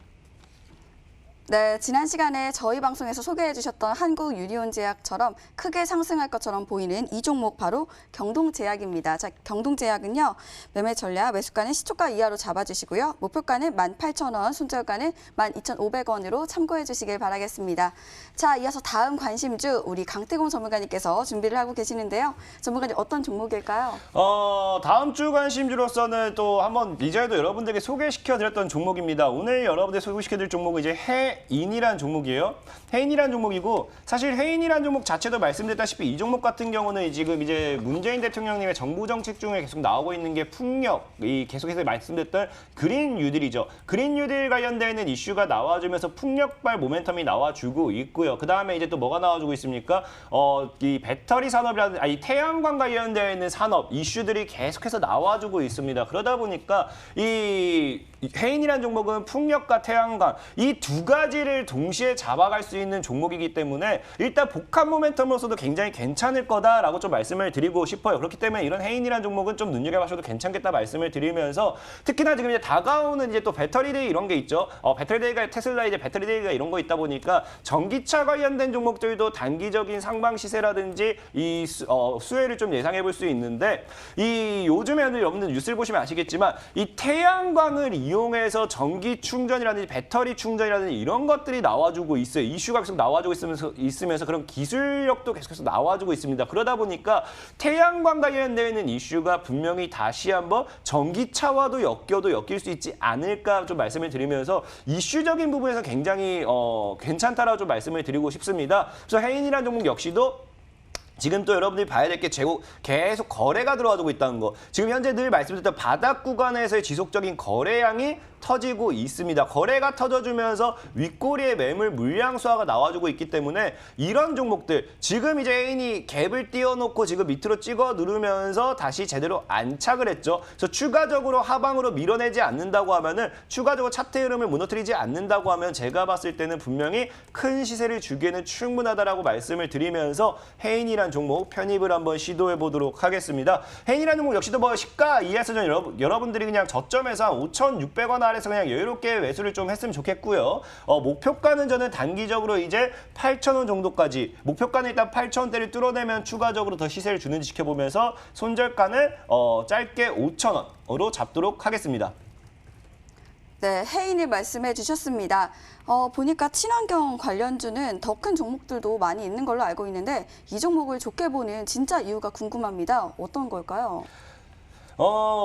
네, 지난 시간에 저희 방송에서 소개해 주셨던 한국유니온제약처럼 크게 상승할 것처럼 보이는 이 종목 바로 경동제약입니다. 자, 경동제약은요. 매매 전략 매수가는 시초가 이하로 잡아주시고요. 목표가는 18,000원, 손절가는 12,500원으로 참고해 주시길 바라겠습니다. 자, 이어서 다음 관심주 우리 강태공 전문가님께서 준비를 하고 계시는데요. 전문가님 어떤 종목일까요? 다음 주 관심주로서는 또 한번 이전에도 여러분들에게 소개시켜드렸던 종목입니다. 오늘 여러분들 소개시켜드릴 종목은 이제 해인이란 종목이에요. 해인이란 종목이고 사실 해인이란 종목 자체도 말씀드렸다시피 이 종목 같은 경우는 지금 이제 문재인 대통령님의 정부 정책 중에 계속 나오고 있는 게 풍력, 이 계속해서 말씀드렸던 그린 뉴딜이죠. 그린 뉴딜 관련되는 이슈가 나와주면서 풍력발 모멘텀이 나와주고 있고요. 그 다음에 이제 또 뭐가 나와주고 있습니까? 이 배터리 산업이라든지 이 태양광 관련되어 있는 산업 이슈들이 계속해서 나와주고 있습니다. 그러다 보니까 이 해인이란 종목은 풍력과 태양광 이 두 가지를 동시에 잡아갈 수 있는 종목이기 때문에 일단 복합 모멘텀으로서도 굉장히 괜찮을 거다라고 좀 말씀을 드리고 싶어요. 그렇기 때문에 이런 해인이란 종목은 좀 눈여겨보셔도 괜찮겠다 말씀을 드리면서 특히나 지금 이제 다가오는 이제 또 배터리데이 이런 게 있죠. 배터리데이가 테슬라 이제 배터리데이가 이런 거 있다 보니까 전기차 관련된 종목들도 단기적인 상방 시세라든지 이 수혜를 좀 예상해 볼 수 있는데 이 요즘에는 여러분들 뉴스를 보시면 아시겠지만 이 태양광을 이용해서 전기 충전이라든지 배터리 충전이라든지 이런 것들이 나와주고 있어요. 이슈가 계속 나와주고 있으면서 그런 기술력도 계속해서 나와주고 있습니다. 그러다 보니까 태양광 관련되는 이슈가 분명히 다시 한번 전기차와도 엮일 수 있지 않을까 좀 말씀을 드리면서 이슈적인 부분에서 굉장히 괜찮다라고 좀 말씀을 드리고 싶습니다. 그래서 해인이라는 종목 역시도 지금 또 여러분들이 봐야 될 게 계속 거래가 들어와주고 있다는 거. 지금 현재 늘 말씀드렸던 바닥 구간에서의 지속적인 거래량이 터지고 있습니다. 거래가 터져주면서 윗꼬리에 매물 물량 수화가 나와주고 있기 때문에 이런 종목들 지금 이제 해인이 갭을 띄워놓고 지금 밑으로 찍어 누르면서 다시 제대로 안착을 했죠. 그래서 추가적으로 하방으로 밀어내지 않는다고 하면은 추가적으로 차트 흐름을 무너뜨리지 않는다고 하면 제가 봤을 때는 분명히 큰 시세를 주기에는 충분하다라고 말씀을 드리면서 해인이란 종목 편입을 한번 시도해 보도록 하겠습니다. 해인이란 종목 역시도 뭐 시가 이하에서 여러분들이 그냥 저점에서 한 5,600원 아래서 그냥 여유롭게 매수를 좀 했으면 좋겠고요. 목표가는 저는 단기적으로 이제 8,000원 정도까지 목표가는 일단 8,000원대를 뚫어내면 추가적으로 더 시세를 주는지 지켜보면서 손절가는 짧게 5,000원으로 잡도록 하겠습니다. 네, 혜인이 말씀해 주셨습니다. 보니까 친환경 관련주는 더 큰 종목들도 많이 있는 걸로 알고 있는데 이 종목을 좋게 보는 진짜 이유가 궁금합니다. 어떤 걸까요?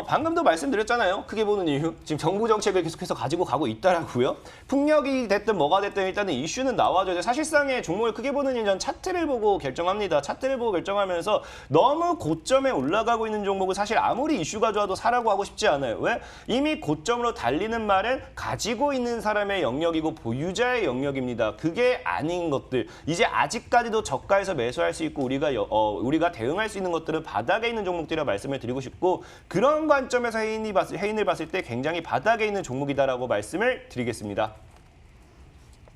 방금도 말씀드렸잖아요. 크게 보는 이유. 지금 정부 정책을 계속해서 가지고 가고 있다라고요. 풍력이 됐든 뭐가 됐든 일단은 이슈는 나와줘야 사실상의 종목을 크게 보는 이유는 차트를 보고 결정합니다. 차트를 보고 결정하면서 너무 고점에 올라가고 있는 종목은 사실 아무리 이슈가 좋아도 사라고 하고 싶지 않아요. 왜? 이미 고점으로 달리는 말은 가지고 있는 사람의 영역이고 보유자의 영역입니다. 그게 아닌 것들. 이제 아직까지도 저가에서 매수할 수 있고 우리가 대응할 수 있는 것들은 바닥에 있는 종목들이라 말씀을 드리고 싶고 그런 관점에서 해인을 봤을 때 굉장히 바닥에 있는 종목이다라고 말씀을 드리겠습니다.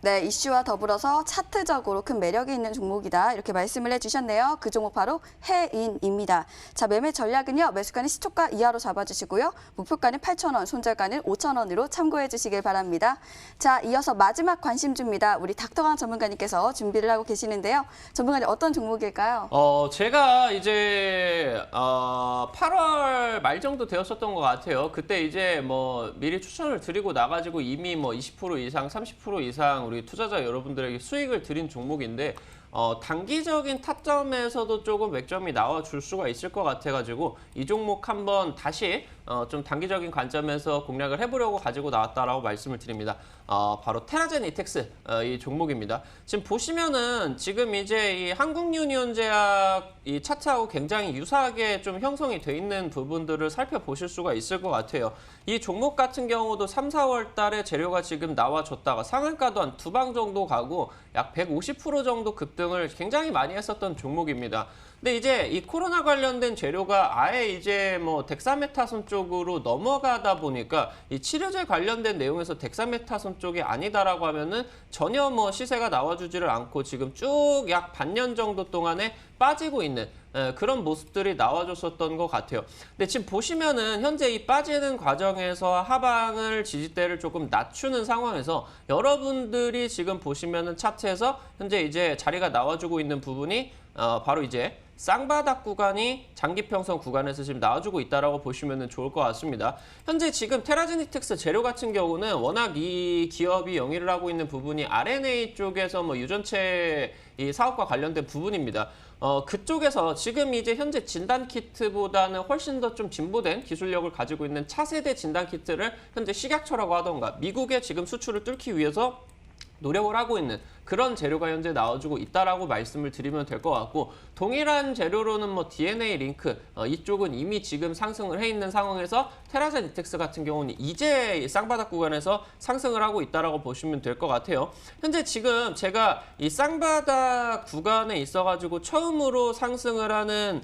네, 이슈와 더불어서 차트적으로 큰 매력이 있는 종목이다. 이렇게 말씀을 해주셨네요. 그 종목 바로 해인입니다. 자, 매매 전략은요. 매수가는 시초가 이하로 잡아주시고요. 목표가는 8,000원, 손절가는 5,000원으로 참고해 주시길 바랍니다. 자, 이어서 마지막 관심주입니다. 우리 닥터강 전문가님께서 준비를 하고 계시는데요. 전문가님 어떤 종목일까요? 제가 이제 8월 말 정도 되었었던 것 같아요. 그때 이제 뭐 미리 추천을 드리고 나가지고 이미 뭐 20% 이상, 30% 이상 우리 투자자 여러분들에게 수익을 드린 종목인데 단기적인 타점에서도 조금 맥점이 나와줄 수가 있을 것 같아가지고 이 종목 한번 다시 좀 단기적인 관점에서 공략을 해보려고 가지고 나왔다라고 말씀을 드립니다. 바로 테라젠 이텍스 이 종목입니다. 지금 보시면은 지금 이제 이 한국유니온제약 이 차트하고 굉장히 유사하게 좀 형성이 돼 있는 부분들을 살펴보실 수가 있을 것 같아요. 이 종목 같은 경우도 3, 4월 달에 재료가 지금 나와줬다가 상한가도 한 2방 정도 가고 약 150% 정도 급등을 굉장히 많이 했었던 종목입니다. 근데 이제 이 코로나 관련된 재료가 아예 이제 뭐 덱사메타손 쪽으로 넘어가다 보니까 이 치료제 관련된 내용에서 덱사메타손 쪽이 아니다라고 하면은 전혀 뭐 시세가 나와주지를 않고 지금 쭉 약 반년 정도 동안에 빠지고 있는 그런 모습들이 나와줬었던 것 같아요. 근데 지금 보시면은 현재 이 빠지는 과정에서 하방을 지지대를 조금 낮추는 상황에서 여러분들이 지금 보시면은 차트에서 현재 이제 자리가 나와주고 있는 부분이 바로 이제 쌍바닥 구간이 장기평선 구간에서 지금 나와주고 있다라고 보시면 좋을 것 같습니다. 현재 지금 테라제니텍스 재료 같은 경우는 워낙 이 기업이 영위를 하고 있는 부분이 RNA 쪽에서 뭐 유전체 이 사업과 관련된 부분입니다. 그쪽에서 지금 이제 현재 진단키트보다는 훨씬 더 좀 진보된 기술력을 가지고 있는 차세대 진단키트를 현재 식약처라고 하던가 미국에 지금 수출을 뚫기 위해서 노력을 하고 있는 그런 재료가 현재 나와주고 있다라고 말씀을 드리면 될 것 같고 동일한 재료로는 뭐 DNA 링크 이쪽은 이미 지금 상승을 해 있는 상황에서 테라젠 이텍스 같은 경우는 이제 쌍바닥 구간에서 상승을 하고 있다라고 보시면 될 것 같아요. 현재 지금 제가 이 쌍바닥 구간에 있어가지고 처음으로 상승을 하는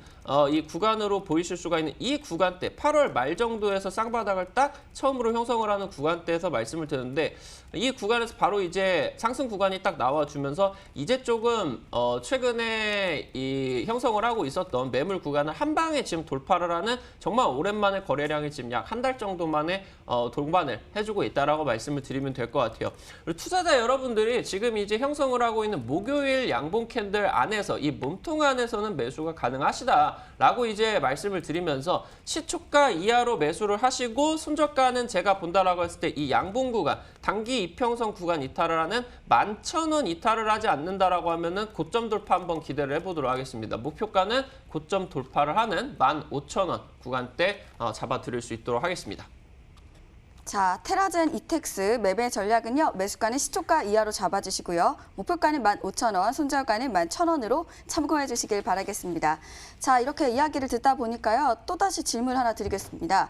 이 구간으로 보이실 수가 있는 이 구간대 8월 말 정도에서 쌍바닥을 딱 처음으로 형성을 하는 구간대에서 말씀을 드렸는데 이 구간에서 바로 이제 상승 구간이 딱 나와주면서 이제 조금 최근에 이 형성을 하고 있었던 매물 구간을 한 방에 지금 돌파를 하는 정말 오랜만에 거래량이 지금 약 한 달 정도 만에 동반을 해주고 있다라고 말씀을 드리면 될 것 같아요. 그리고 투자자 여러분들이 지금 이제 형성을 하고 있는 목요일 양봉 캔들 안에서 이 몸통 안에서는 매수가 가능하시다라고 이제 말씀을 드리면서 시초가 이하로 매수를 하시고 손절가는 제가 본다라고 했을 때 이 양봉 구간 단기 이평선 구간 이탈을 하는 11,000원 이탈을 하지 않는다라고 하면은 고점 돌파 한번 기대를 해보도록 하겠습니다. 목표가는 고점 돌파를 하는 15,000원 구간대 잡아드릴 수 있도록 하겠습니다. 자, 테라젠 이텍스 매매 전략은요. 매수가는 시초가 이하로 잡아주시고요. 목표가는 15,000원, 손절가는 11,000원으로 참고해 주시길 바라겠습니다. 자, 이렇게 이야기를 듣다 보니까요. 또다시 질문 하나 드리겠습니다.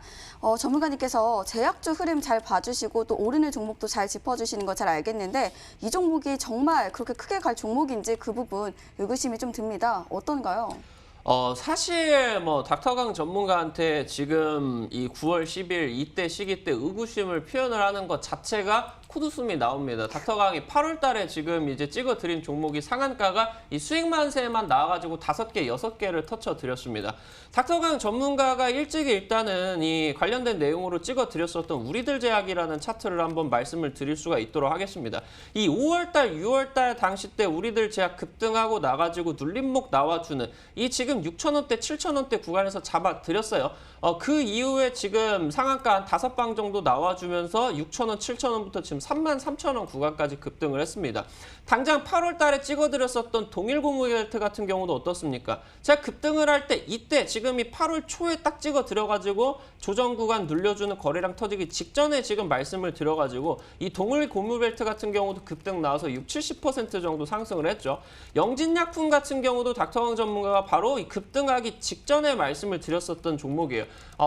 전문가님께서 제약주 흐름 잘 봐주시고 또 오르는 종목도 잘 짚어주시는 거 잘 알겠는데 이 종목이 정말 그렇게 크게 갈 종목인지 그 부분 의구심이 좀 듭니다. 어떤가요? 사실 뭐 닥터강 전문가한테 지금 이 9월 10일 이때 시기 때 의구심을 표현을 하는 것 자체가 푸드숨이 나옵니다. 닥터강이 8월 달에 지금 이제 찍어드린 종목이 상한가가 이 수익만세만 나와가지고 5개, 6개를 터쳐드렸습니다. 닥터강 전문가가 일찍이 일단은 이 관련된 내용으로 찍어드렸었던 우리들 제약이라는 차트를 한번 말씀을 드릴 수가 있도록 하겠습니다. 이 5월 달, 6월 달 당시 때 우리들 제약 급등하고 나가지고 눌림목 나와주는 이 지금 6,000원대, 7,000원대 구간에서 잡아드렸어요. 그 이후에 지금 상한가 한 5방 정도 나와주면서 6,000원, 7,000원부터 지금 33,000원 구간까지 급등을 했습니다. 당장 8월 달에 찍어드렸었던 동일 고무벨트 같은 경우도 어떻습니까? 제가 급등을 할 때 이때 지금 이 8월 초에 딱 찍어드려가지고 조정 구간 눌려주는 거래량 터지기 직전에 지금 말씀을 드려가지고 이 동일 고무벨트 같은 경우도 급등 나와서 70% 정도 상승을 했죠. 영진약품 같은 경우도 닥터강 전문가가 바로 이 급등하기 직전에 말씀을 드렸었던 종목이에요.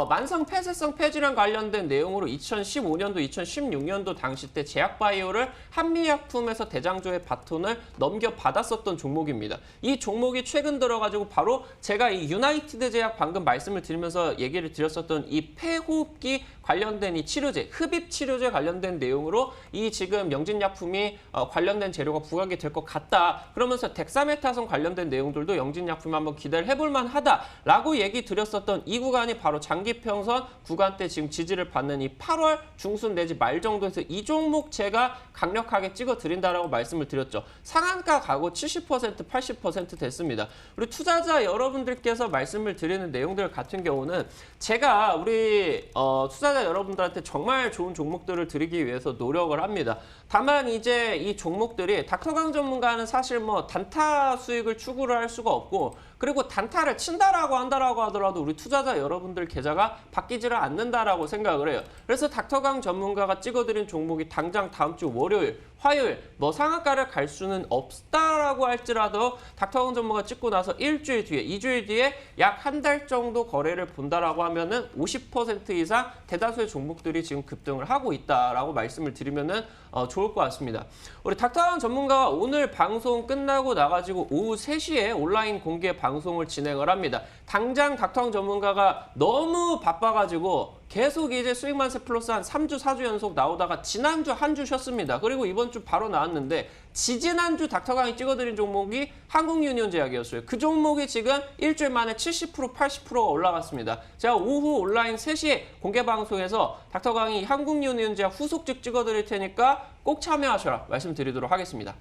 만성 폐쇄성 폐질환 관련된 내용으로 2015년도, 2016년도 당시 때 제약바이오를 한미약품에서 대장조의 바톤을 넘겨받았었던 종목입니다. 이 종목이 최근 들어가지고 바로 제가 이 유나이티드 제약 방금 말씀을 드리면서 얘기를 드렸었던 이 폐호흡기 관련된 이 치료제, 흡입 치료제 관련된 내용으로 이 지금 영진약품이 관련된 재료가 부각이 될 것 같다. 그러면서 덱사메타손 관련된 내용들도 영진약품 한번 기대를 해볼 만하다라고 얘기 드렸었던 이 구간이 바로 장기평선 구간대 지금 지지를 받는 이 8월 중순 내지 말 정도에서 이 종목 제가 강력하게 찍어드린다라고 말씀을 드렸죠. 상한가 가고 70%, 80% 됐습니다. 우리 투자자 여러분들께서 말씀을 드리는 내용들 같은 경우는 제가 우리 투자자 여러분들한테 정말 좋은 종목들을 드리기 위해서 노력을 합니다. 다만 이제 이 종목들이 닥터강 전문가는 사실 뭐 단타 수익을 추구를 할 수가 없고 그리고 단타를 친다라고 한다라고 하더라도 우리 투자자 여러분들 계좌가 바뀌지를 않는다라고 생각을 해요. 그래서 닥터강 전문가가 찍어드린 종목이 당장 다음 주 월요일, 화요일 뭐 상한가를 갈 수는 없다라고 할지라도 닥터강 전문가 찍고 나서 일주일 뒤에, 2주일 뒤에 약 한 달 정도 거래를 본다라고 하면은 50% 이상 대다수의 종목들이 지금 급등을 하고 있다라고 말씀을 드리면은 좋을 것 같습니다. 우리 닥터강 전문가가 오늘 방송 끝나고 나가지고 오후 3시에 온라인 공개 방송을 진행을 합니다. 당장 닥터강 전문가가 너무 바빠가지고 계속 이제 수익만세 플러스 한 3주, 4주 연속 나오다가 지난주 한 주 쉬었습니다. 그리고 이번 주 바로 나왔는데 지지난주 닥터강이 찍어드린 종목이 한국유니온제약이었어요. 그 종목이 지금 일주일 만에 70%, 80%가 올라갔습니다. 제가 오후 온라인 3시에 공개 방송에서 닥터강이 한국유니온제약 후속집 찍어드릴 테니까 꼭 참여하셔라 말씀드리도록 하겠습니다.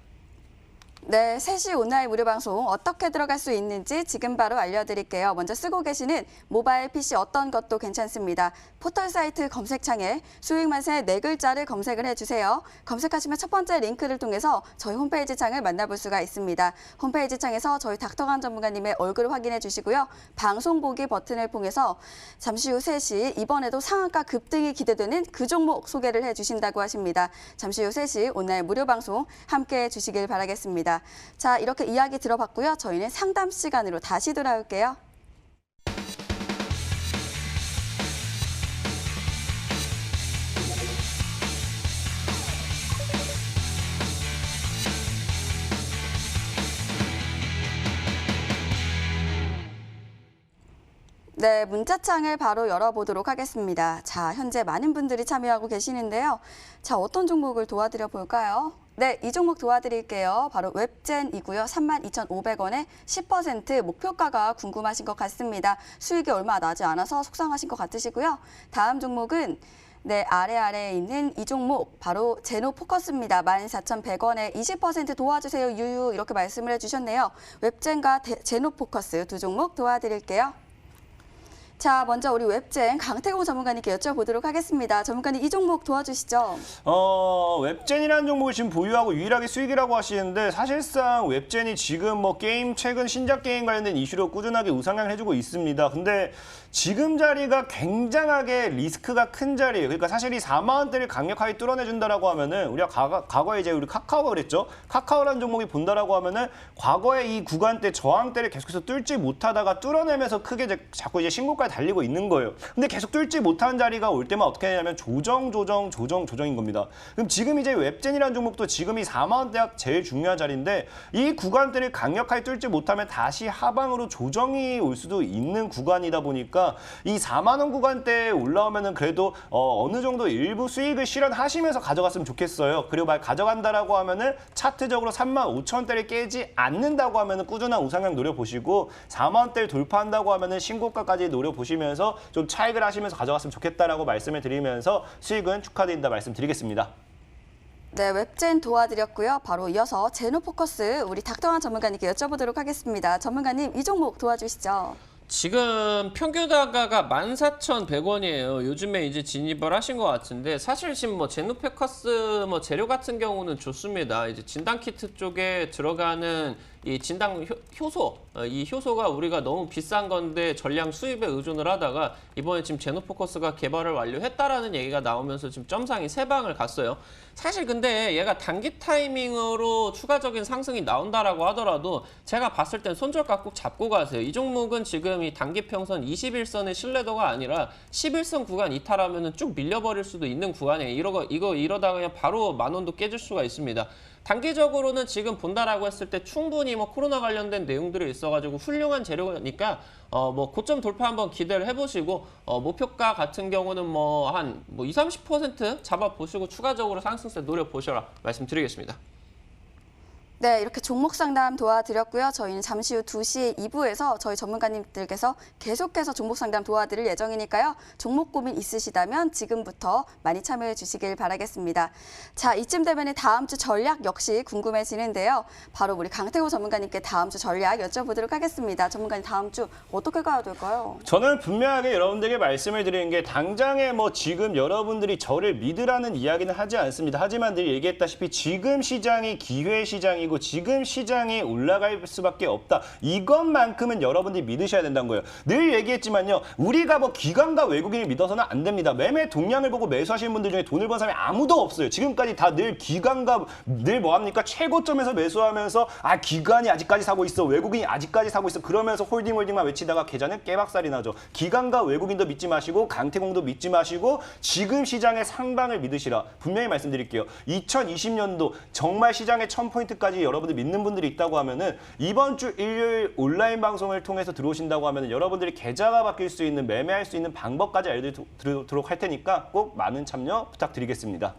네, 3시 온라인 무료 방송 어떻게 들어갈 수 있는지 지금 바로 알려드릴게요. 먼저 쓰고 계시는 모바일 PC 어떤 것도 괜찮습니다. 포털 사이트 검색창에 수익만세 4글자를 검색을 해주세요. 검색하시면 첫 번째 링크를 통해서 저희 홈페이지 창을 만나볼 수가 있습니다. 홈페이지 창에서 저희 닥터강 전문가님의 얼굴을 확인해 주시고요. 방송 보기 버튼을 통해서 잠시 후 3시 이번에도 상한가 급등이 기대되는 그 종목 소개를 해주신다고 하십니다. 잠시 후 3시 온라인 무료 방송 함께해 주시길 바라겠습니다. 자, 이렇게 이야기 들어봤고요. 저희는 상담 시간으로 다시 돌아올게요. 네, 문자창을 바로 열어보도록 하겠습니다. 자, 현재 많은 분들이 참여하고 계시는데요. 자, 어떤 종목을 도와드려 볼까요? 네, 이 종목 도와드릴게요. 바로 웹젠이고요. 32,500원에 10% 목표가가 궁금하신 것 같습니다. 수익이 얼마 나지 않아서 속상하신 것 같으시고요. 다음 종목은 네, 아래에 있는 이 종목 바로 제노포커스입니다. 14,100원에 20% 도와주세요. 유유 이렇게 말씀을 해주셨네요. 웹젠과 제노포커스 두 종목 도와드릴게요. 자, 먼저 우리 웹젠 강태공 전문가님께 여쭤보도록 하겠습니다. 전문가님, 이 종목 도와주시죠. 웹젠이라는 종목을 지금 보유하고 유일하게 수익이라고 하시는데 사실상 웹젠이 지금 뭐 게임 최근 신작 게임 관련된 이슈로 꾸준하게 우상향을 해주고 있습니다. 근데 지금 자리가 굉장하게 리스크가 큰 자리예요. 그러니까 사실 이 4만 원대를 강력하게 뚫어내준다라고 하면은 우리가 과거에 이제 우리 카카오가 그랬죠. 카카오라는 종목이 본다라고 하면은 과거에 이 구간대 저항대를 계속해서 뚫지 못하다가 뚫어내면서 크게 자꾸 이제 신고가를 달리고 있는 거예요. 근데 계속 뚫지 못한 자리가 올 때만 어떻게 하냐면 조정인 겁니다. 그럼 지금 이제 웹젠이라는 종목도 지금 이 4만 원대가 제일 중요한 자리인데 이 구간대를 강력하게 뚫지 못하면 다시 하방으로 조정이 올 수도 있는 구간이다 보니까 이 4만 원 구간대에 올라오면은 그래도 어느 정도 일부 수익을 실현하시면서 가져갔으면 좋겠어요. 그리고 만약 가져간다라고 하면은 차트적으로 3만 5천 원대를 깨지 않는다고 하면은 꾸준한 우상향 노려보시고 4만 원대를 돌파한다고 하면은 신고가까지 노려보시면서 좀 차익을 하시면서 가져갔으면 좋겠다라고 말씀을 드리면서 수익은 축하드린다 말씀드리겠습니다. 네, 웹젠 도와드렸고요. 바로 이어서 제노포커스 우리 닥터환 전문가님께 여쭤보도록 하겠습니다. 전문가님, 이 종목 도와주시죠. 지금 평균 단가가 14,100원이에요. 요즘에 이제 진입을 하신 것 같은데 사실 지금 뭐 제노포커스 뭐 재료 같은 경우는 좋습니다. 이제 진단 키트 쪽에 들어가는 이 진단 효소, 이 효소가 우리가 너무 비싼 건데 전량 수입에 의존을 하다가 이번에 지금 제노포커스가 개발을 완료했다라는 얘기가 나오면서 지금 점상이 3방을 갔어요. 사실 근데 얘가 단기 타이밍으로 추가적인 상승이 나온다라고 하더라도 제가 봤을 땐 손절가 꼭 잡고 가세요. 이 종목은 지금 이 단기 평선 21선의 신뢰도가 아니라 11선 구간 이탈하면은 쭉 밀려버릴 수도 있는 구간이에요. 이러다가 그냥 바로 10,000원도 깨질 수가 있습니다. 단기적으로는 지금 본다라고 했을 때 충분히 뭐 코로나 관련된 내용들이 있어가지고 훌륭한 재료니까 뭐 고점 돌파 한번 기대를 해보시고 목표가 같은 경우는 뭐 한 20-30% 잡아보시고 추가적으로 상승세 노려보셔라 말씀드리겠습니다. 네, 이렇게 종목 상담 도와드렸고요. 저희는 잠시 후 2시 2부에서 저희 전문가님들께서 계속해서 종목 상담 도와드릴 예정이니까요. 종목 고민 있으시다면 지금부터 많이 참여해 주시길 바라겠습니다. 자, 이쯤 되면 다음 주 전략 역시 궁금해지는데요. 바로 우리 강태호 전문가님께 다음 주 전략 여쭤보도록 하겠습니다. 전문가님, 다음 주 어떻게 가야 될까요? 저는 분명하게 여러분들에게 말씀을 드리는 게 당장에 뭐 지금 여러분들이 저를 믿으라는 이야기는 하지 않습니다. 하지만 늘 얘기했다시피 지금 시장이 기회 시장이고 지금 시장이 올라갈 수밖에 없다. 이것만큼은 여러분들이 믿으셔야 된다는 거예요. 늘 얘기했지만요. 우리가 뭐 기관과 외국인을 믿어서는 안 됩니다. 매매 동향을 보고 매수하시는 분들 중에 돈을 번 사람이 아무도 없어요. 지금까지 다 늘 기관과 늘 뭐합니까? 최고점에서 매수하면서 기관이 아직까지 사고 있어. 외국인이 아직까지 사고 있어. 그러면서 홀딩만 외치다가 계좌는 깨박살이 나죠. 기관과 외국인도 믿지 마시고 강태공도 믿지 마시고 지금 시장의 상방을 믿으시라. 분명히 말씀드릴게요. 2020년도 정말 시장의 1000포인트까지 여러분들 믿는 분들이 있다고 하면은 이번 주 일요일 온라인 방송을 통해서 들어오신다고 하면은 여러분들이 계좌가 바뀔 수 있는 매매할 수 있는 방법까지 알려드리도록 할 테니까 꼭 많은 참여 부탁드리겠습니다.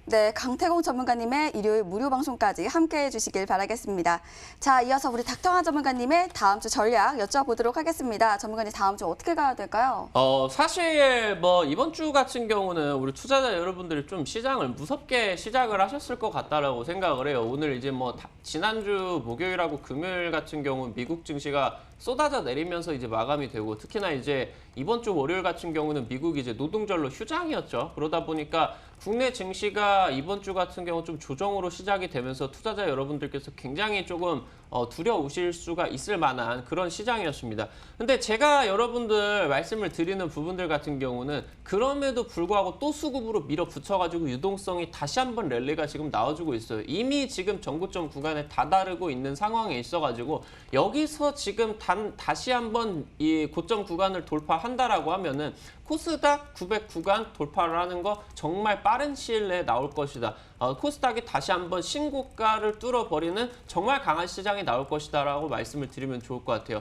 네, 강태공 전문가님의 일요일 무료 방송까지 함께해 주시길 바라겠습니다. 자, 이어서 우리 닥터환 전문가님의 다음 주 전략 여쭤보도록 하겠습니다. 전문가님, 다음 주 어떻게 가야 될까요? 사실 뭐 이번 주 같은 경우는 우리 투자자 여러분들이 좀 시장을 무섭게 시작을 하셨을 것 같다라고 생각을 해요. 오늘 이제 뭐 지난주 목요일하고 금요일 같은 경우 미국 증시가 쏟아져 내리면서 이제 마감이 되고 특히나 이제 이번 주 월요일 같은 경우는 미국이 이제 노동절로 휴장이었죠. 그러다 보니까 국내 증시가 이번 주 같은 경우 좀 조정으로 시작이 되면서 투자자 여러분들께서 굉장히 조금 두려우실 수가 있을 만한 그런 시장이었습니다. 근데 제가 여러분들 말씀을 드리는 부분들 같은 경우는 그럼에도 불구하고 또 수급으로 밀어붙여가지고 유동성이 다시 한번 랠리가 지금 나와주고 있어요. 이미 지금 전고점 구간에 다다르고 있는 상황에 있어가지고 여기서 지금 다시 한번 이 고점 구간을 돌파한다라고 하면은 코스닥 900 구간 돌파를 하는 거 정말 빠른 시일 내에 나올 것이다. 코스닥이 다시 한번 신고가를 뚫어버리는 정말 강한 시장이 나올 것이다라고 말씀을 드리면 좋을 것 같아요.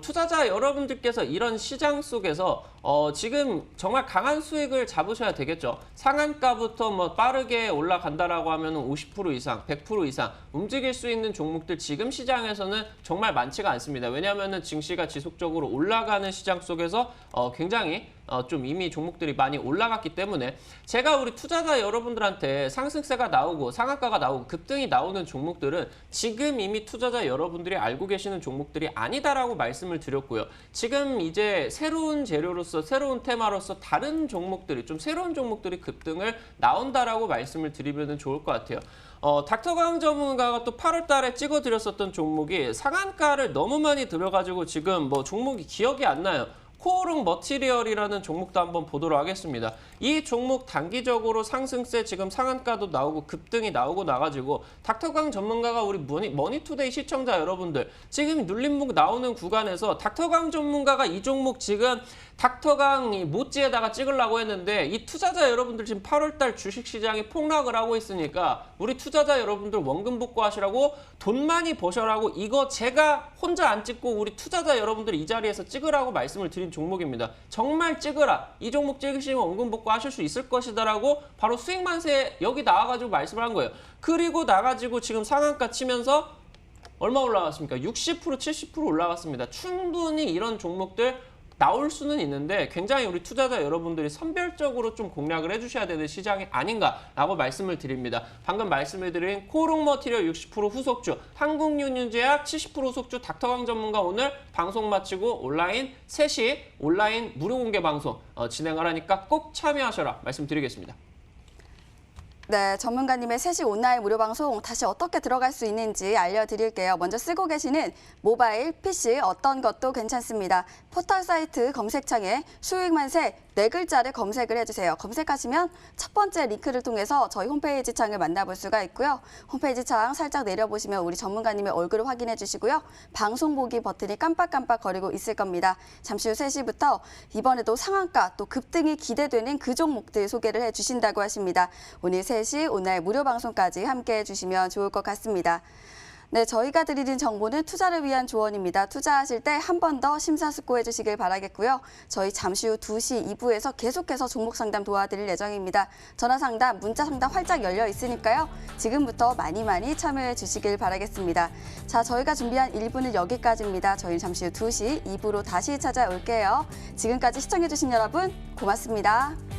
투자자 여러분들께서 이런 시장 속에서 지금 정말 강한 수익을 잡으셔야 되겠죠. 상한가부터 뭐 빠르게 올라간다라고 하면 50% 이상, 100% 이상 움직일 수 있는 종목들 지금 시장에서는 정말 많지가 않습니다. 왜냐하면 증시가 지속적으로 올라가는 시장 속에서 굉장히 좀 이미 종목들이 많이 올라갔기 때문에 제가 우리 투자자 여러분들한테 상승세가 나오고 상한가가 나오고 급등이 나오는 종목들은 지금 이미 투자자 여러분들이 알고 계시는 종목들이 아니다라고 말씀을 드렸고요. 지금 이제 새로운 재료로서 새로운 테마로서 다른 종목들이 좀 새로운 종목들이 급등을 나온다라고 말씀을 드리면 좋을 것 같아요. 닥터강 전문가가 또 8월 달에 찍어드렸었던 종목이 상한가를 너무 많이 들어가지고 지금 뭐 종목이 기억이 안 나요. 코오롱 머티리얼이라는 종목도 한번 보도록 하겠습니다. 이 종목 단기적으로 상승세 지금 상한가도 나오고 급등이 나오고 나가지고 닥터강 전문가가 우리 머니투데이 시청자 여러분들 지금 눌림목 나오는 구간에서 닥터강 전문가가 이 종목 지금 닥터강이 모찌에다가 찍으려고 했는데 이 투자자 여러분들 지금 8월달 주식시장이 폭락을 하고 있으니까 우리 투자자 여러분들 원금 복구하시라고 돈 많이 버셔라고 이거 제가 혼자 안 찍고 우리 투자자 여러분들 이 자리에서 찍으라고 말씀을 드린 종목입니다. 정말 찍으라. 이 종목 찍으시면 원금 복구하실 수 있을 것이다라고 바로 수익만세 여기 나와가지고 말씀을 한 거예요. 그리고 나가지고 지금 상한가 치면서 얼마 올라갔습니까? 60% 70% 올라갔습니다. 충분히 이런 종목들 나올 수는 있는데 굉장히 우리 투자자 여러분들이 선별적으로 좀 공략을 해주셔야 되는 시장이 아닌가라고 말씀을 드립니다. 방금 말씀을 드린 코오롱 머티리얼 60% 후속주, 한국유니제약 70% 후속주 닥터강 전문가 오늘 방송 마치고 온라인 3시 온라인 무료 공개 방송 진행을 하니까 꼭 참여하셔라 말씀드리겠습니다. 네, 전문가님의 3시 온라인 무료 방송 다시 어떻게 들어갈 수 있는지 알려드릴게요. 먼저 쓰고 계시는 모바일, PC 어떤 것도 괜찮습니다. 포털 사이트 검색창에 수익만세 4글자를 검색을 해주세요. 검색하시면 첫 번째 링크를 통해서 저희 홈페이지 창을 만나볼 수가 있고요. 홈페이지 창 살짝 내려보시면 우리 전문가님의 얼굴을 확인해 주시고요. 방송 보기 버튼이 깜빡깜빡 거리고 있을 겁니다. 잠시 후 3시부터 이번에도 상한가 또 급등이 기대되는 그 종목들 소개를 해주신다고 하십니다. 오늘 3시 오늘 무료 방송까지 함께해 주시면 좋을 것 같습니다. 네, 저희가 드리는 정보는 투자를 위한 조언입니다. 투자하실 때 한 번 더 심사숙고해 주시길 바라겠고요. 저희 잠시 후 2시 2부에서 계속해서 종목 상담 도와드릴 예정입니다. 전화 상담, 문자 상담 활짝 열려 있으니까요. 지금부터 많이 참여해 주시길 바라겠습니다. 자, 저희가 준비한 1부는 여기까지입니다. 저희는 잠시 후 2시 2부로 다시 찾아올게요. 지금까지 시청해 주신 여러분 고맙습니다.